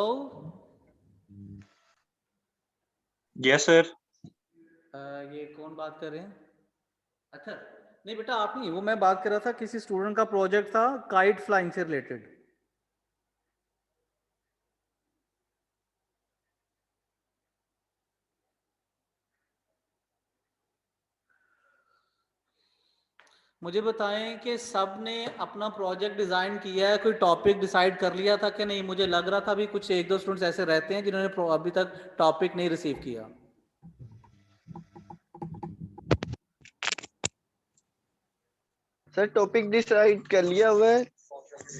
Yes sir. ये कौन बात कर रहे हैं? अच्छा नहीं बेटा आप नहीं, वो मैं बात कर रहा था, किसी स्टूडेंट का प्रोजेक्ट था काइट फ्लाइंग से रिलेटेड। मुझे बताएं कि सब ने अपना प्रोजेक्ट डिजाइन किया है, कोई टॉपिक डिसाइड कर लिया था कि नहीं? मुझे लग रहा था अभी कुछ एक दो स्टूडेंट्स ऐसे रहते हैं जिन्होंने अभी तक टॉपिक नहीं रिसीव किया। सर टॉपिक डिसाइड कर लिया हुआ है,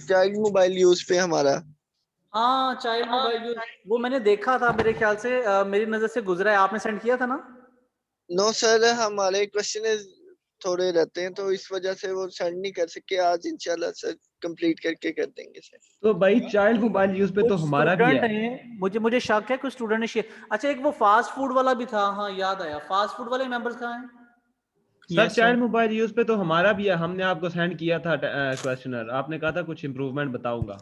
चाइल्ड मोबाइल यूज पे हमारा। हाँ चाइल्ड मोबाइल यूज, वो मैंने देखा था, मेरे ख्याल से मेरी नजर से गुजरा है, आपने सेंड किया था ना? नो सर, हमारे क्वेश्चन थोड़े रहते हैं तो इस वजह से वो सेंड नहीं कर सके। आज इंशाल्लाह सर कंप्लीट करके कर देंगे सर। तो भाई चाइल्ड मोबाइल यूज पे तो कुछ हमारा भी स्टूडेंट है। हैं, मुझे शक है कुछ स्टूडेंट ने शेयर। अच्छा एक वो फास्ट फूड वाला भी था, हाँ याद आया, फास्ट फूड वाले मेंबर्स कहाँ हैं? सर चाइल्ड मोबाइल यूज पे तो हमारा भी है, हमने आपको सेंड किया था क्वेश्चनर, आपने कहा था कुछ इम्प्रूवमेंट बताऊंगा।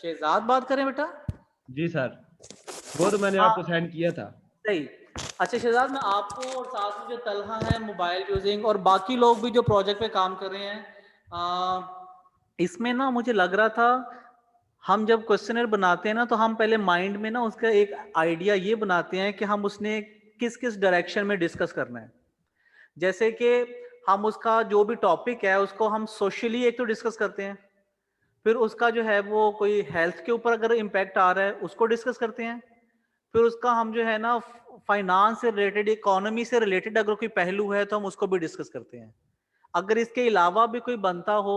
शहजाद बात करें बेटा? जी सर, वो तो मैंने हाँ आपको सेंड किया था। सही। अच्छा शहजाद, मैं आपको और साथ में जो तलहा है मोबाइल यूजिंग और बाकी लोग भी जो प्रोजेक्ट पे काम कर रहे हैं, इसमें ना मुझे लग रहा था, हम जब क्वेश्चनर बनाते हैं ना, तो हम पहले माइंड में ना उसका एक आइडिया ये बनाते हैं कि हम उसने किस किस डायरेक्शन में डिस्कस करना है। जैसे कि हम उसका जो भी टॉपिक है उसको हम सोशली एक तो डिस्कस करते हैं, फिर उसका जो है वो कोई हेल्थ के ऊपर अगर इम्पैक्ट आ रहा है उसको डिस्कस करते हैं, फिर उसका हम जो है ना फाइनेंस से रिलेटेड, इकोनॉमी से रिलेटेड अगर कोई पहलू है तो हम उसको भी डिस्कस करते हैं। अगर इसके अलावा भी कोई बनता हो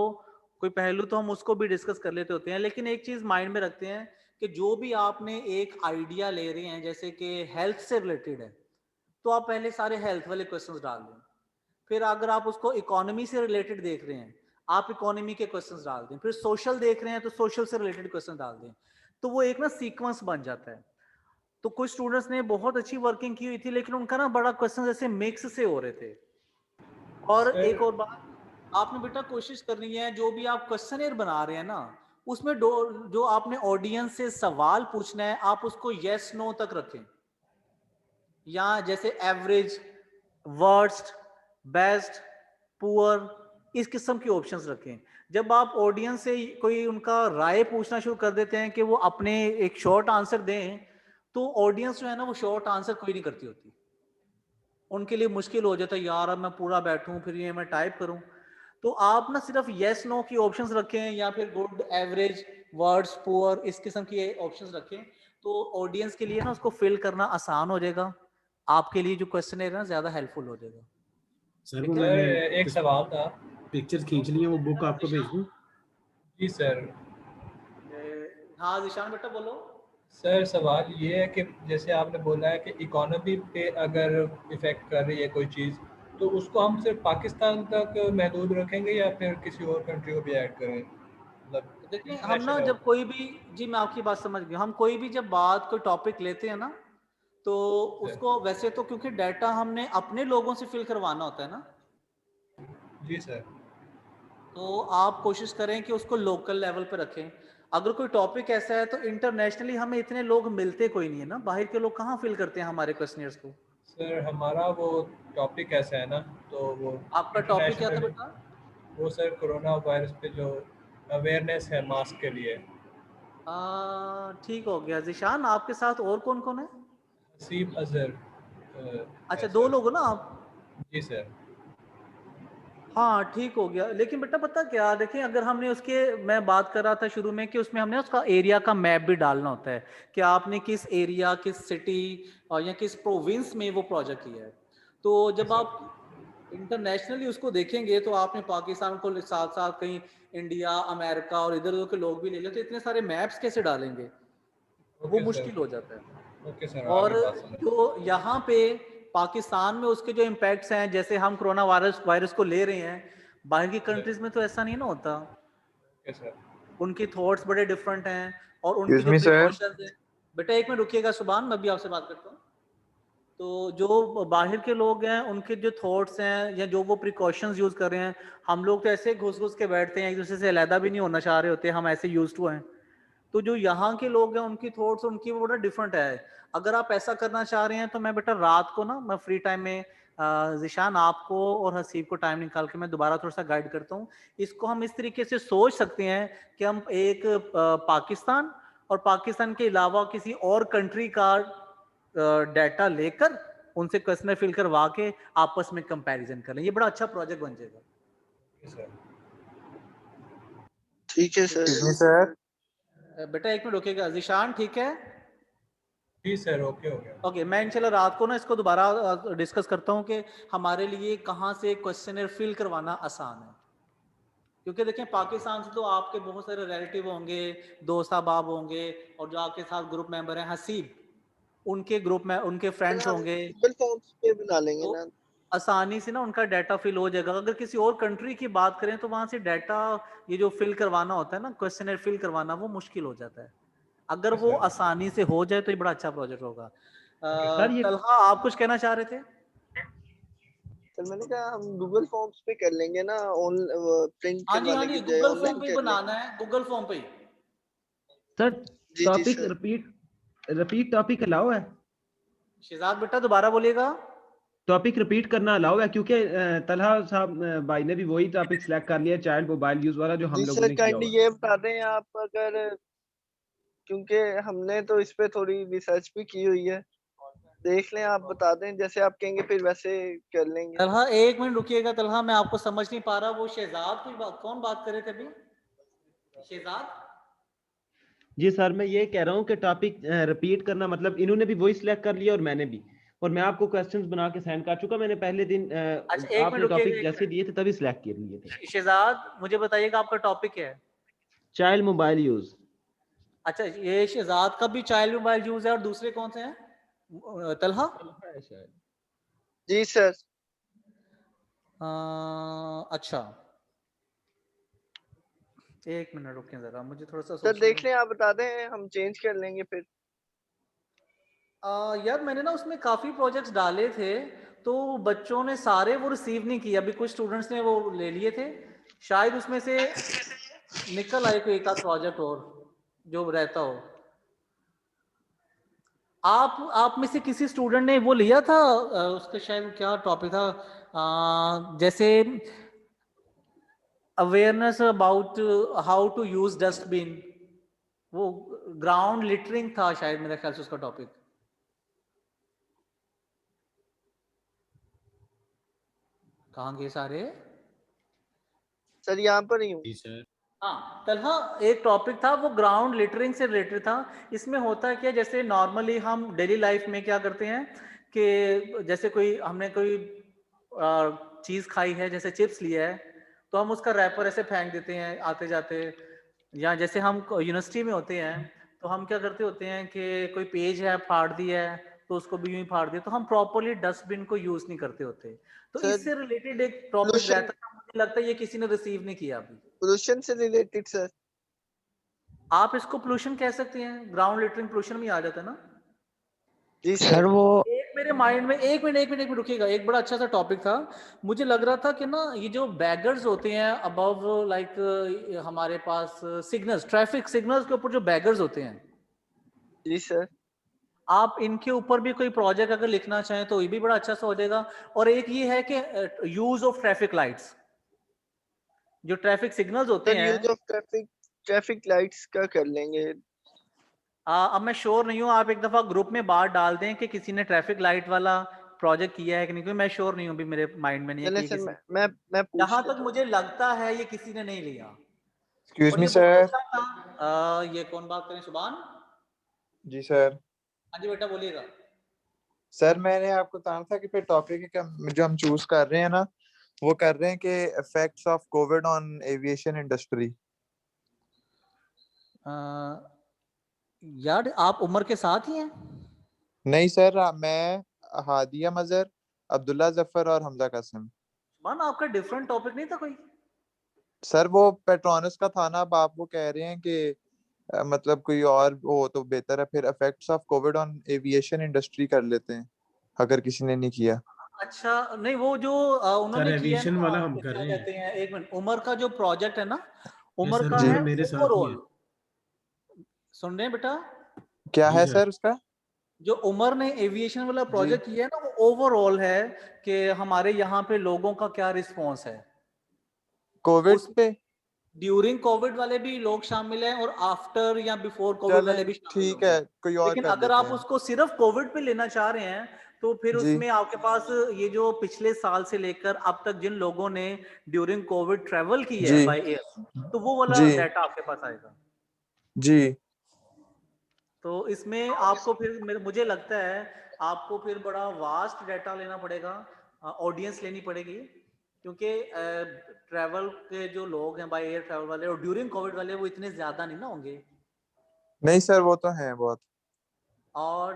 कोई पहलू तो हम उसको भी डिस्कस कर लेते होते हैं। लेकिन एक चीज माइंड में रखते हैं कि जो भी आपने एक आइडिया ले रहे हैं, जैसे कि हेल्थ से रिलेटेड है, तो आप पहले सारे हेल्थ वाले क्वेश्चंस डाल दें। फिर अगर आप उसको इकोनॉमी से रिलेटेड देख रहे हैं, आप इकोनॉमी के क्वेश्चंस डाल दें। फिर सोशल देख रहे हैं तो सोशल से रिलेटेड क्वेश्चन डाल दें। तो वो एक ना सीक्वेंस बन जाता है। तो कुछ स्टूडेंट्स ने बहुत अच्छी वर्किंग की हुई थी, लेकिन उनका ना बड़ा क्वेश्चन ऐसे मिक्स से हो रहे थे। और एक और बात, आपने बेटा कोशिश करनी है जो भी आप क्वेश्चनर बना रहे हैं ना, उसमें जो आपने ऑडियंस से सवाल पूछना है आप उसको यस नो तक रखें, या जैसे एवरेज, वर्स्ट, बेस्ट, पुअर, इस किस्म की ऑप्शंस रखें। जब आप ऑडियंस से कोई उनका राय पूछना शुरू कर देते हैं कि वो अपने एक शॉर्ट आंसर दें, तो ऑडियंस जो है ना वो शॉर्ट आंसर कोई नहीं करती होती, उनके लिए मुश्किल हो जाता है, यार अब मैं पूरा बैठूं फिर ये मैं टाइप करूं। तो आप ना सिर्फ यस नो की ऑप्शंस रखें, या फिर गुड, एवरेज, वर्ड्स, पुअर, इस किस्म की ऑप्शंस रखें, तो ऑडियंस के लिए ना उसको फिल करना आसान हो जाएगा, आपके लिए जो क्वेश्चन है ना ज्यादा हेल्पफुल हो जाएगा। सर वो मैंने एक सवाल था, पिक्चर खींच ली है, वो बुक आपको भेज दूं? जी सर। हाँ जिशान बेटा बोलो। सर सवाल ये है कि जैसे आपने बोला है कि इकोनॉमी पे अगर इफेक्ट कर रही है कोई चीज़, तो उसको हम सिर्फ पाकिस्तान तक महदूद रखेंगे या फिर किसी और कंट्री को भी ऐड करें? मतलब देखिए हम ना जब कोई भी, जी मैं आपकी बात समझ गया, हम कोई भी जब बात कोई टॉपिक लेते हैं ना, तो उसको वैसे तो क्योंकि डाटा हमने अपने लोगों से फिल करवाना होता है ना, जी सर, तो आप कोशिश करें कि उसको लोकल लेवल पे रखें। अगर कोई टॉपिक ऐसा है तो इंटरनेशनली हमें इतने लोग मिलते कोई नहीं है ना, बाहर के लोग कहाँ फिल करते हैं हमारे क्वेश्चनियर्स को। सर हमारा वो टॉपिक ऐसा है ना, तो वो आपका टॉपिक क्या था internationally- बेटा? वो सर कोरोना वायरस पे जो अवेयरनेस है मास्क के लिए। ठीक हो गया। जिशान आपके साथ और कौन कौन है? हसीब अजहर। अच्छा 2 लोग हो ना आप? जी सर। हाँ ठीक हो गया। लेकिन बेटा पता क्या, देखिए अगर हमने उसके, मैं बात कर रहा था शुरू में कि उसमें हमने उसका एरिया का मैप भी डालना होता है कि आपने किस एरिया, किस सिटी और या किस प्रोविंस में वो प्रोजेक्ट किया है। तो जब आप इंटरनेशनली उसको देखेंगे तो आपने पाकिस्तान को साथ साथ कहीं इंडिया, अमेरिका और इधर उधर के लोग भी ले लेते, इतने सारे मैप्स कैसे डालेंगे, वो मुश्किल हो जाता है। Okay sir. और जो यहाँ पे पाकिस्तान में उसके जो इम्पैक्ट्स हैं, जैसे हम कोरोना वायरस को ले रहे हैं, बाहर की कंट्रीज में तो ऐसा नहीं ना होता, उनकी थॉट्स बड़े डिफरेंट हैं और उनकी जो प्रिकॉशंस है। बेटा एक मिनट रुकिएगा सुभान, मैं भी आपसे बात करता हूँ। तो जो बाहर के लोग हैं उनके जो थॉट्स हैं या जो वो प्रिकॉशंस यूज कर रहे हैं, हम लोग तो ऐसे घुस घुस के बैठते हैं, एक दूसरे से अलहदा भी नहीं होना चाह रहे होते, हम ऐसे यूज टू हैं। तो जो यहाँ के लोग हैं उनकी थॉट्स उनकी वो बड़ा डिफरेंट है। अगर आप ऐसा करना चाह रहे हैं तो मैं बेटा रात को ना, मैं फ्री टाइम में जिशान आपको और हसीब को टाइम निकाल के मैं दोबारा थोड़ा सा गाइड करता हूँ। इसको हम इस तरीके से सोच सकते हैं कि हम एक पाकिस्तान और पाकिस्तान के अलावा किसी और कंट्री का डाटा लेकर उनसे क्वेश्चन फिल करवा के आपस में कंपैरिजन कर लें। ये बड़ा अच्छा प्रोजेक्ट बन जाएगा। ठीक है सर। बेटा एक मिनट रुकिएगा। जिशान ठीक है? जी सर, ओके हो गया। ओके, मैं इंशाल्लाह रात को ना इसको दोबारा डिस्कस करता हूँ कि हमारे लिए कहाँ से क्वेश्चनर फिल करवाना आसान है। क्योंकि देखें पाकिस्तान से तो आपके बहुत सारे रिलेटिव होंगे, दोस्त अहबाब होंगे, और जो आपके साथ ग्रुप मेंबर हैं हसीब, उनके ग्रुप में उनके फ्रेंड्स होंगे, फॉर्म्स पे बना लेंगे ना, आसानी से ना उनका डाटा फिल हो जाएगा। अगर किसी और कंट्री की बात करें तो वहां से डाटा ये जो फिल करवाना होता है ना, क्वेश्चनर फिल करवाना, वो मुश्किल हो जाता है। अगर वो आसानी से हो जाए तो ये बड़ा अच्छा प्रोजेक्ट होगा। तलहा आप कुछ कहना चाह रहे थे? सर मैंने कहा हम गूगल फॉर्म्स पे कर लेंगे ना, ऑन प्रिंट हाँ जी करवाने की बजाय गूगल फॉर्म ऑनलाइन पे ही कर बनाना है, गूगल फॉर्म पे ही। सर जी, topic sir. Repeat topic allow है? शिजाद बेटा दोबारा बोलिएगा। टॉपिक रिपीट करना अलाउ है? क्योंकि तलहा साहब भाई ने भी वही टॉपिक सिलेक्ट कर लिया, चाइल्ड मोबाइल यूज वाला, जो हम लोगों ने किया काइंडली हुआ। ये बता दें आप, अगर, क्योंकि हमने तो इस पे थोड़ी रिसर्च भी की हुई है, देख लें, आप बता दें, जैसे आप कहेंगे फिर वैसे कर लेंगे। तलहा एक मिनट रुकिएगा। तलहा मैं आपको समझ नहीं पा रहा, वो शहजाद की बात, कौन बात कर रहे थे अभी? शहजाद? जी सर, मैं ये कह रहा हूँ कि टॉपिक रिपीट करना, मतलब इन्होंने भी वही सिलेक्ट कर लिया और मैंने भी, और मैं आपको क्वेश्चंस बना के सेंड कर चुका। मैंने पहले दिन अच्छा एक मिनट आपने टॉपिक रुकिएगा। जैसे दिए थे तभी सिलेक्ट कर लिए थे। शहजाद मुझे बताइएगा आपका टॉपिक क्या है? Child mobile use. अच्छा, ये शहजाद का भी चाइल्ड मोबाइल यूज है, और दूसरे कौन से हैं? तलहा? जी सर। अच्छा एक मिनट रुकें जरा, मुझे थोड़ा सा सर सोचने देख लें, आप बता दें, हम चेंज कर लेंगे फिर। यार मैंने ना उसमें काफी प्रोजेक्ट्स डाले थे, तो बच्चों ने सारे वो रिसीव नहीं किए। अभी कुछ स्टूडेंट्स ने वो ले लिए थे, शायद उसमें से निकल आए कोई एक आध प्रोजेक्ट और जो रहता हो। आप में से किसी स्टूडेंट ने वो लिया था, उसका शायद क्या टॉपिक था, जैसे awareness about how to use dustbin, वो ग्राउंड लिटरिंग था शायद, मेरे ख्याल से उसका टॉपिक। कहाँ गए सारे? सर यहाँ पर ही हूँ। जी सर। हाँ तलहा, एक टॉपिक था वो ग्राउंड लिटरिंग से रिलेटेड था। इसमें होता क्या, जैसे नॉर्मली हम डेली लाइफ में क्या करते हैं कि जैसे हमने कोई चीज खाई है, जैसे चिप्स लिया है, तो हम उसका रैपर ऐसे फेंक देते हैं आते जाते। या जैसे हम यूनिवर्सिटी में होते हैं तो हम क्या करते होते हैं कि कोई पेज है फाड़ दिया है तो उसको भी यूं ही फाड़ दिया, तो हम प्रॉपरली डस्टबिन को यूज नहीं करते होते। तो सर, इससे रिलेटेड एक टॉपिक रहता है, मुझे लगता है ये किसी ने रिसीव नहीं किया अभी। पोल्यूशन से रिलेटेड सर। आप इसको पोल्यूशन कह सकते हैं, ग्राउंड लिटरिंग पोल्यूशन में आ जाता है ना। जी सर वो एक मेरे माइंड में एक मिनट रुकिएगा, एक बड़ा अच्छा सा टॉपिक था। मुझे लग रहा था कि ना ये जो बैगर्स होते हैं अबव, लाइक हमारे पास सिग्नल्स, ट्रैफिक सिग्नल्स के ऊपर जो बैगर्स होते हैं, जी सर, आप इनके ऊपर भी कोई प्रोजेक्ट अगर लिखना चाहें तो ये भी बड़ा अच्छा सा हो जाएगा। और एक ये है कि यूज ऑफ ट्रैफिक लाइट्स, जो ट्रैफिक सिग्नल्स होते हैं, यूज ऑफ ट्रैफिक लाइट्स का कर लेंगे। अब मैं श्योर नहीं हूँ, आप एक दफा ग्रुप में बात डाल दें कि किसी ने ट्रैफिक लाइट वाला प्रोजेक्ट किया है कि नहीं, क्योंकि मैं श्योर नहीं हूँ, अभी मेरे माइंड में नहीं है चले कि सर, किसी, मैं जहां तक मुझे लगता है ये किसी ने नहीं लिया। एक्सक्यूज और मी ये बहुत सर। अच्छा था। ये कौन बात करें? सुभान जी सर। हाँ जी बेटा बोलिएगा। सर मैंने आपको बताना था कि फिर टॉपिक जो हम चूज कर रहे हैं ना, वो कर रहे हैं कि effects of Covid on aviation industry. यार आप उमर के साथ ही हैं? नहीं सर, मैं हादिया मजहर, अब्दुल्ला जफर और हमजा कासिम। सुभान आपका डिफरेंट टॉपिक नहीं था कोई? सर वो पेट्रोनस का था ना, अब आप वो कह रहे हैं कि मतलब कोई और हो तो बेहतर है, फिर effects of Covid on aviation industry कर लेते हैं अगर किसी ने नहीं किया। अच्छा नहीं, वो जो उन्होंने सर किया है एविएशन ना, वाला हम क्या कर रहे हैं। कहते हैं, एक मिनट, उमर का जो प्रोजेक्ट है ना, यस उमर सर, का वो है मेरे साथ ही है। ओवरऑल। सुन रहे हैं बेटा? क्या जी है सर। सर उसका? जो उमर ने एविएशन वाला जी प्रोजेक्ट किया है ना, वो ओवरऑल है कि हमारे यहाँ पे लोगों का क्या रिस्पॉन्स है कोविड उस पे। ड्यूरिंग कोविड वाले भी लोग शामिल हैं और आफ्टर या बिफोर कोविड वाले चलें भी शामिल ठीक होंगे। है, कोई और लेकिन कर अगर लेते आप हैं। उसको सिर्फ कोविड पे लेना चाह रहे हैं तो फिर जी उसमें आपके पास ये जो पिछले साल से लेकर अब तक जिन लोगों ने ड्यूरिंग कोविड ट्रेवल की है जी बाय एयर, तो वो वाला जी डाटा आपके पास आएगा। जी। तो इसमें आपको फिर मुझे लगता है आपको फिर बड़ा वास्ट डाटा लेना पड़ेगा, ऑडियंस लेनी पड़ेगी, क्योंकि ट्रैवल के जो लोग हैं बाय एयर ट्रैवल वाले और ड्यूरिंग कोविड वाले वो इतने ज्यादा नहीं ना होंगे। नहीं सर, वो तो है बहुत। और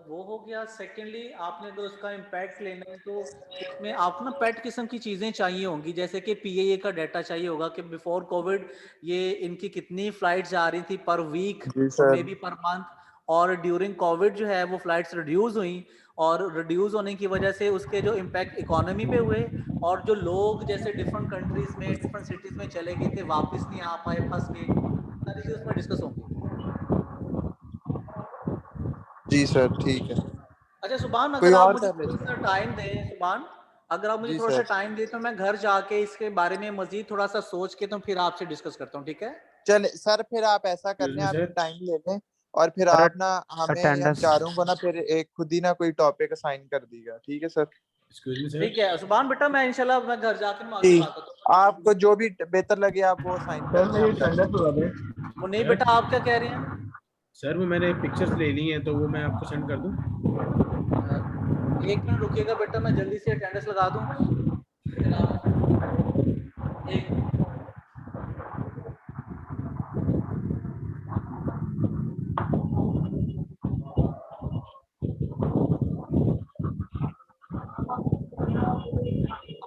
वो हो गया। सेकेंडली आपने तो उसका इम्पैक्ट लेना है तो इसमें आपको ना पेट किस्म की चीज़ें चाहिए होंगी, जैसे कि पीएए का डाटा चाहिए होगा कि बिफोर कोविड ये इनकी कितनी फ्लाइट्स जा रही थी पर वीक जी और मे सर। बी पर मंथ, और ड्यूरिंग कोविड जो है वो फ्लाइट्स रिड्यूस हुई, और रिड्यूस होने की वजह से उसके जो इम्पैक्ट इकोनॉमी पे हुए, और जो लोग जैसे डिफरेंट कंट्रीज में डिफरेंट सिटीज में चले गए थे वापस नहीं आ पाए, फंस गए, सारी चीज़ें उसमें डिस्कस होंगी। जी सर ठीक है। अच्छा सुभान, कोई अगर आप और मुझे कर थोड़ा लेते सा हैं। टाइम दें, सुभान अगर आप मुझे जी थोड़ा सा सर। टाइम दें तो मैं घर जाके इसके बारे में मजीद थोड़ा सा सोच के तो फिर आपसे डिस्कस करता हूँ, ठीक है? चले सर, फिर आप ऐसा कर एक्सक्यूज लें, मी आप सर। टाइम ले लें और फिर सर आप ना हमें हम अटेंडेंस चारों को ना फिर एक खुद ही ना कोई टॉपिक असाइन कर दीजिएगा, ठीक है सर? Excuse me sir. ठीक है सुभान बेटा, मैं इंशाल्लाह मैं घर जाकर मैं आगे ठीक, बात करता हूँ। आपको जो भी बेहतर लगे आप वो असाइन कर लें, हम कर लेंगे। वो नहीं सर बेटा, आप क्या कह रहे हैं? सर वो मैंने पिक्चर्स ले ली हैं तो वो मैं आपको सेंड कर दूं। एक मिनट रुकिएगा बेटा, मैं जल्दी से अटेंडेंस लगा दूं। फिर आप एक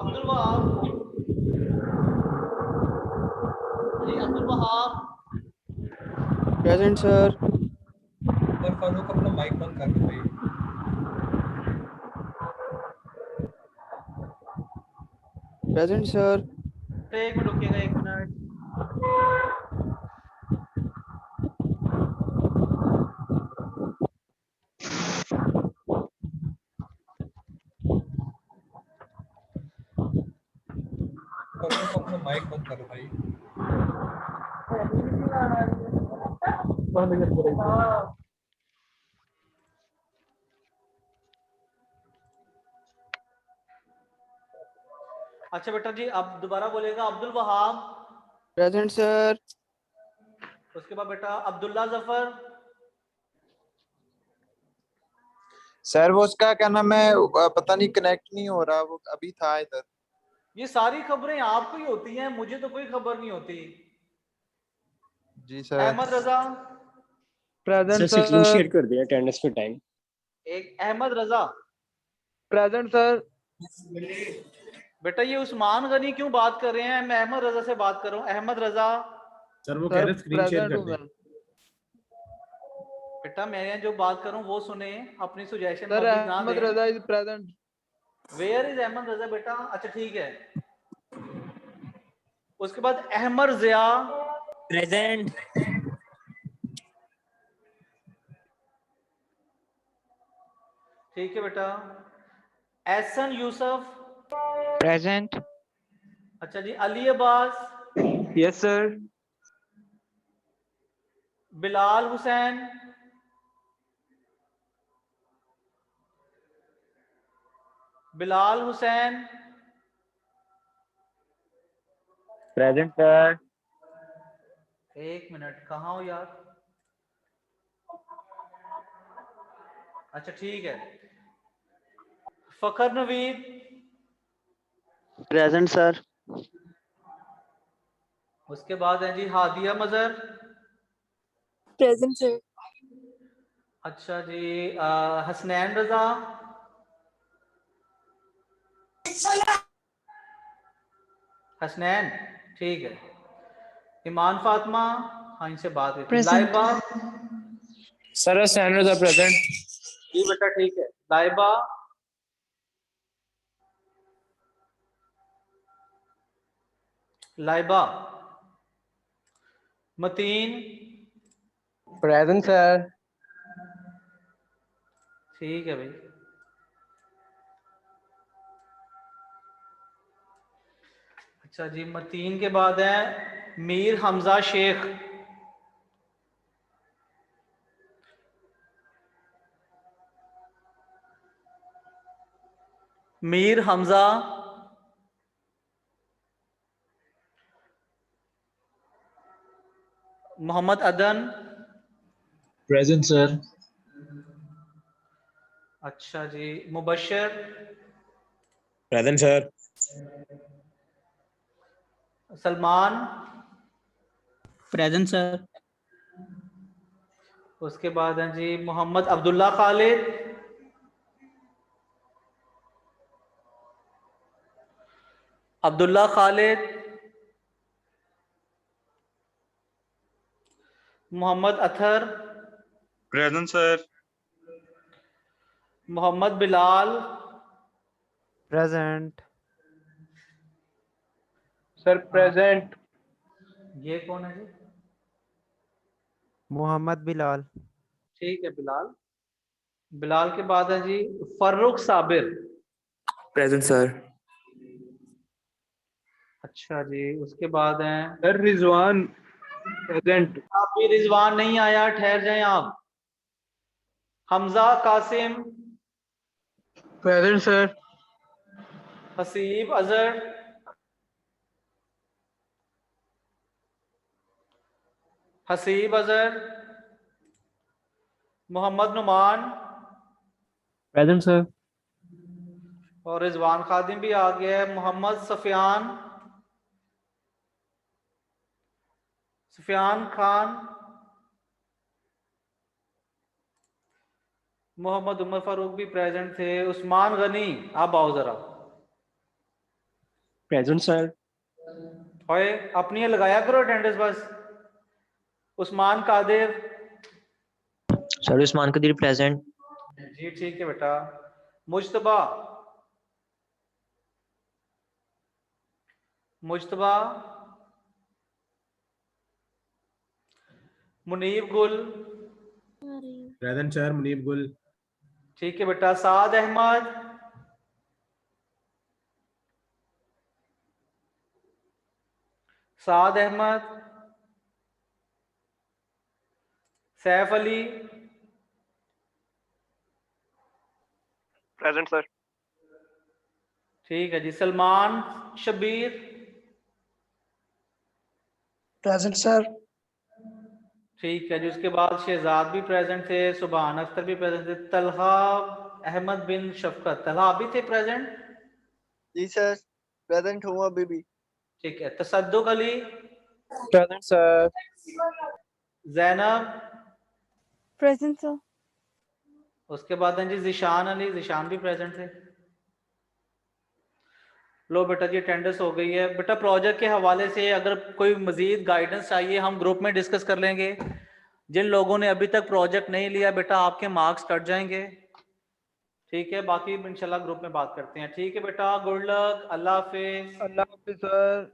अब्दुल वहाब जी, अब्दुल वहाब प्रेजेंट सर। फारूक अपना माइक बंद कर दो भाई। Present sir. एक मिनट रुकिएगा, एक मिनट। अपना माइक बंद करो भाई। अच्छा बेटा जी, अब दोबारा बोलेगा। अब्दुल वहाब। Present sir. उसके बाद बेटा अब्दुल्ला जफर। सर वो उसका क्या नाम है, पता नहीं कनेक्ट नहीं हो रहा, वो अभी था इधर। ये सारी खबरें आपको ही होती हैं, मुझे तो कोई खबर नहीं होती। जी sir. Ahmed Raza. Present sir screen sir. Share कर दिया अटेंडेंस के टाइम। एक अहमद रजा। Present sir. बेटा ये उस्मान गनी क्यों बात कर रहे हैं? मैं अहमद रजा से बात कर रहा हूँ। अहमद रजा। सर वो कह रहे स्क्रीन शेयर कर दें। बेटा मैं जो बात कर रहा हूँ वो सुने, अपनी सुजेशन सर मर्जी ना अहमद दें। Raza is present. Where is Ahmed Raza बेटा? अच्छा ठीक है। उसके बाद अहमद जिया। प्रेजेंट। ठीक है बेटा। एहसन यूसुफ। प्रेजेंट। अच्छा जी। Ali Abbas. Yes sir. Bilal Hussain. Bilal Hussain. Present sir. एक मिनट, कहाँ हो यार? अच्छा ठीक है। फखर नवीद। Present sir. उसके बाद है जी हादिया मजहर। Present sir. अच्छा जी। हसनैन रजा। हसनैन ठीक है। ईमान फातिमा। हाँ इनसे बात हुई थी। Present. Laiba. Sir Hasnain Raza present. जी बेटा ठीक है। लाइबा। लाइबा। मतीन। Present sir. ठीक है भाई। अच्छा जी। मतीन के बाद है मीर हमजा शेख। मीर हमजा। मोहम्मद अदन। Present sir. अच्छा जी। Mubashar. Present sir. Salman. Present sir. उसके बाद है जी Mohammad Abdullah Khalid. Abdullah Khalid. Mohammad Athar. Present sir. Mohammad Bilal. Present. Sir present. ये कौन है जी? मोहम्मद बिलाल। ठीक है बिलाल। बिलाल के बाद है जी फर्रुख साबिर। Present sir. अच्छा जी। उसके बाद है सर रिजवान। प्रेजेंट। अभी रिजवान नहीं आया, ठहर जाएं आप। Hamza Qasim. Present sir. Haseeb Azhar. Haseeb Azhar. Mohammad Numan. Present sir. और रिजवान खादिम भी आ गया है। मोहम्मद सफियान। सफियान खान। मोहम्मद उमर फारूक भी प्रेजेंट थे। उस्मान गनी। आप आओ जरा। Present sir. ओए अपनी ये लगाया करो अटेंडेंस बस। उस्मान कादिर। Sir Usman Qadeer present. जी ठीक है बेटा। मुश्तबा। मुज्तबा, मुनीब गुल, प्रेजेंट सर। मुनीब गुल। ठीक है बेटा। Saad Ahmad, Saad Ahmad, Saif Ali, present sir. ठीक है जी। Salman Shabbir, present sir. ठीक है जी। उसके बाद शहजाद भी प्रेजेंट थे, सुभान अख्तर भी प्रेजेंट थे, तलहा अहमद बिन शफकत, तलहा भी थे प्रेजेंट? जी सर, प्रेजेंट हूँ अभी भी। ठीक है। तसद्दुक Ali, present sir. Zainab, present sir. उसके बाद हैं जी जिशान अली, जिशान भी प्रेजेंट थे। लो बेटा जी, अटेंडेंस हो गई है। बेटा प्रोजेक्ट के हवाले से अगर कोई मजीद गाइडेंस चाहिए हम ग्रुप में डिस्कस कर लेंगे। जिन लोगों ने अभी तक प्रोजेक्ट नहीं लिया बेटा आपके मार्क्स कट जाएंगे, ठीक है। बाकी इंशाल्लाह ग्रुप में बात करते हैं। ठीक है बेटा, गुड लक, अल्लाह हाफिज। अल्लाह हाफिज सर।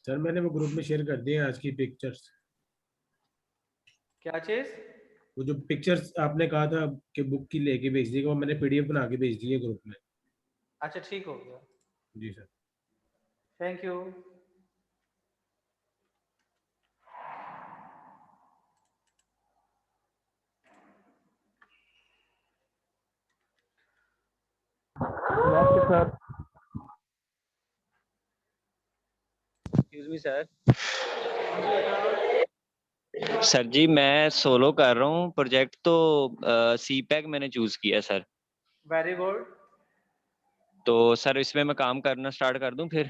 सर मैंने वो ग्रुप में शेयर कर दिए आज की पिक्चर्स। क्या चीज? वो जो पिक्चर्स आपने कहा था कि बुक की लेके भेज दीजिएगा, वो मैंने पीडीएफ बना के भेज दी है ग्रुप में। अच्छा ठीक हो गया, जी sir. Thank you. Sir. Excuse me sir. Sir जी मैं सोलो कर रहा हूँ प्रोजेक्ट, तो सी पैक मैंने चूज किया सर। Very good. तो सर इसमें मैं काम करना स्टार्ट कर दूं फिर?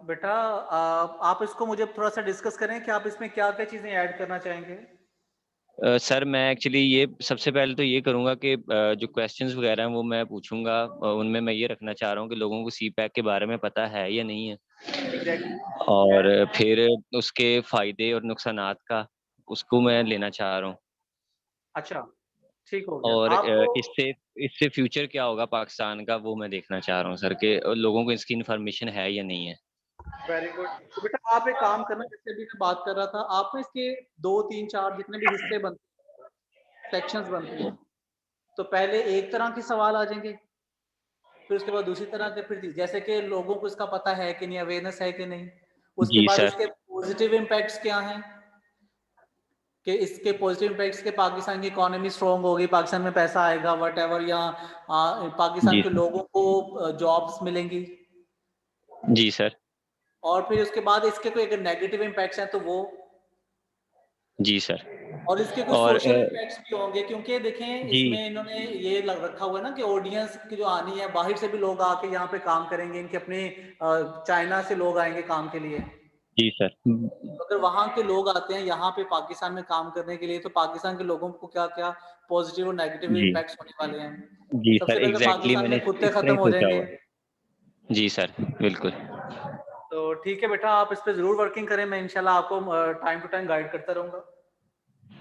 बेटा आप इसको मुझे थोड़ा सा डिस्कस करें कि आप इसमें क्या क्या चीजें ऐड करना चाहेंगे। सर मैं एक्चुअली ये सबसे पहले तो ये करूंगा कि जो क्वेश्चंस वगैरह हैं वो मैं पूछूंगा, उनमें मैं ये रखना चाह रहा हूँ कि लोगों को सी पैक के बारे में पता है या नहीं है। और फिर उसके फायदे और नुकसानात का उसको मैं लेना चाह रहा हूँ। अच्छा ठीक हो गया। और आपको इससे इससे फ्यूचर क्या होगा पाकिस्तान का वो मैं देखना चाह रहा हूँ सर, कि लोगों को इसकी इन्फॉर्मेशन है या नहीं है। Very good. तो बेटा आप एक काम करना, जैसे अभी मैं बात कर रहा था, आप ना इसके 2 3 4 जितने भी हिस्से बनते हैं, सेक्शंस बनते हैं, तो पहले एक तरह के सवाल आ जाएंगे, फिर उसके बाद दूसरी तरह के, फिर जैसे कि लोगों को इसका पता है कि नहीं, अवेयरनेस है कि नहीं, उसके जी बाद सर। इसके पॉजिटिव इम्पैक्ट्स क्या हैं, कि इसके पॉजिटिव इम्पैक्ट्स के पाकिस्तान की इकोनॉमी स्ट्रॉन्ग होगी, पाकिस्तान में पैसा आएगा वट एवर, या पाकिस्तान जी के सर। लोगों को जॉब्स मिलेंगी। जी सर। और फिर उसके बाद इसके कोई अगर नेगेटिव इम्पैक्ट्स हैं तो वो, जी सर। और इसके कुछ और सोशल इम्पैक्ट्स भी होंगे, क्योंकि देखें जी इसमें इन्होंने ये रखा हुआ है ना कि ऑडियंस की जो आनी है, बाहर से भी लोग आके यहाँ पे काम करेंगे, इनके अपने चाइना से लोग आएंगे काम के लिए। जी सर। अगर वहाँ के लोग आते हैं यहाँ पे पाकिस्तान में काम करने के लिए, तो पाकिस्तान के लोगों को क्या क्या पॉजिटिव और नेगेटिव जी इम्पैक्ट्स होने वाले हैं। जी सबसे सर, पहले तो एग्जैक्टली पाकिस्तान मैंने में कुत्ते इस तरह खत्म ही हो सोचा जाएंगे। हुआ है। जी सर बिल्कुल। तो ठीक है बेटा, आप इस पे जरूर वर्किंग करें, मैं इंशाल्लाह आपको टाइम टू टाइम गाइड करता रहूंगा।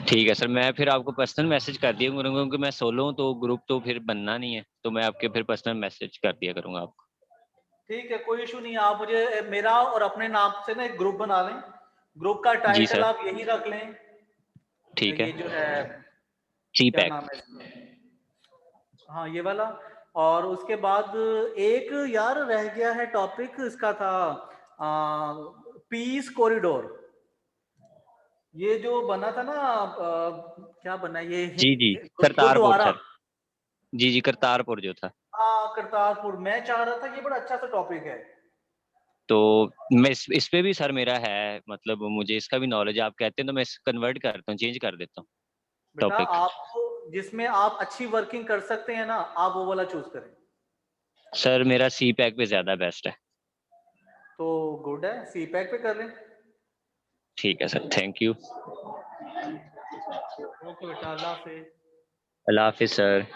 ठीक है सर, मैं फिर आपको पर्सनल मैसेज कर दिया करूंगा, क्योंकि मैं सोलो हूँ तो ग्रुप तो फिर बनना नहीं है, तो मैं आपके फिर पर्सनल मैसेज कर दिया करूंगा आपको। ठीक है, कोई इशू नहीं है। आप मुझे मेरा और अपने नाम से ना एक ग्रुप बना लें, ग्रुप का जी टाइटल सर। आप यही रख लें, ठीक है। ये जो है सी क्या पैक। नाम है इसका, हाँ ये वाला। और उसके बाद एक यार रह गया है टॉपिक, इसका था पीस कॉरिडोर। ये जो बना था ना, क्या बना ये, जी जी, करतारपुर गुरुद्वारा। सर। जी जी, करतारपुर जो था। हाँ करतारपुर, मैं चाह रहा था, ये बड़ा अच्छा सा टॉपिक है। तो मैं इस पे भी सर मेरा है, मतलब मुझे इसका भी नॉलेज, आप कहते हैं तो मैं कन्वर्ट करता हूँ, चेंज कर देता हूँ बेटा टॉपिक। आपको जिसमें आप अच्छी वर्किंग कर सकते हैं ना, आप वो वाला चूज करें। सर मेरा सी पैक पे ज्यादा बेस्ट है। तो गुड है, सी पैक पे कर लें। ठीक है सर, थैंक यू। ओके बेटा, अल्लाह हाफिज। अल्लाह हाफिज सर।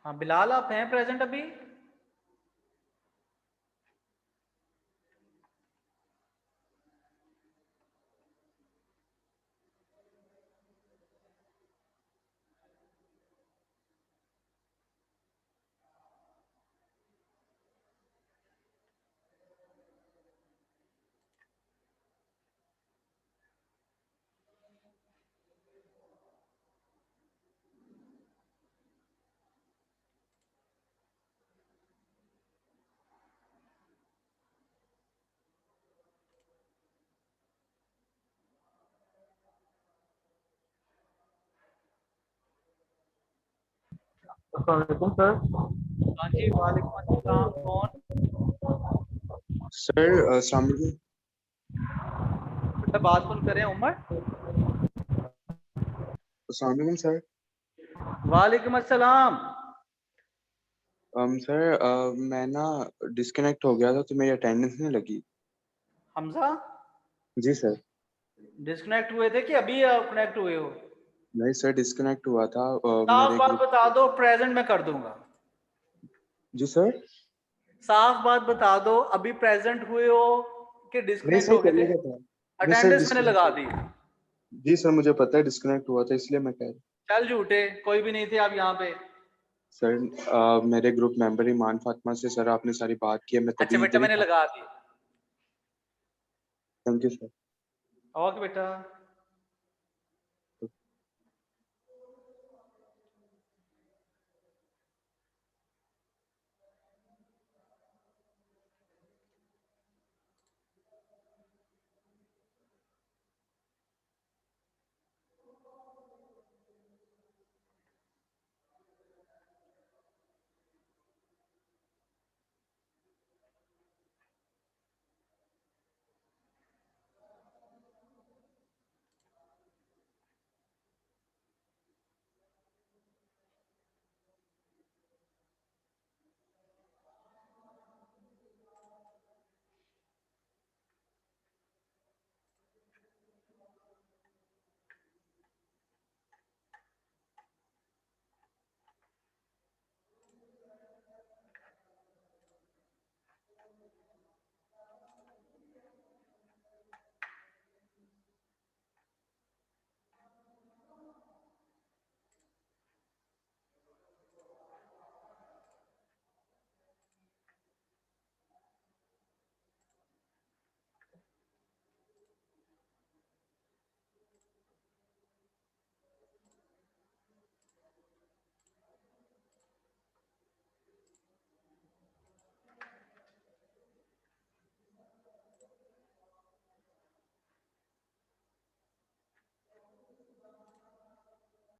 हाँ बिलाल, आप हैं प्रेजेंट अभी? अस्सलाम वालेकुम सर। हाँ जी, वालेकुम अस्सलाम। कौन? सर अस्सलाम वालेकुम। बेटा बात कौन कर रहे हैं? उमर? अस्सलाम वालेकुम सर। वालेकुम अस्सलाम। सर मैं ना डिस्कनेक्ट हो गया था तो मेरी अटेंडेंस नहीं लगी। हमजा, जी सर। डिस्कनेक्ट हुए थे कि अभी कनेक्ट हुए हो? नहीं सर, डिस्कनेक्ट हुआ था। साफ मेरे बात ग्रुप। बता दो, प्रेजेंट में कर दूंगा। जी सर। साफ बात बता दो, अभी प्रेजेंट हुए हो कि नहीं डिस्कनेक्ट सर, हो गए थे? चलेगा था। नहीं सर, अटेंडेंस मैंने लगा दी। जी सर, मुझे पता है डिस्कनेक्ट हुआ था, इसलिए मैं कह रहा। चल झूठे, कोई भी नहीं थे आप यहाँ पे। सर मेरे ग्रुप मेंबर ईमान फातिमा से सर आपने सारी बात की है, मैं अच्छा तभी बेटा, इधर ही मैंने था। लगा दी। Thank you sir. ओके बेटा।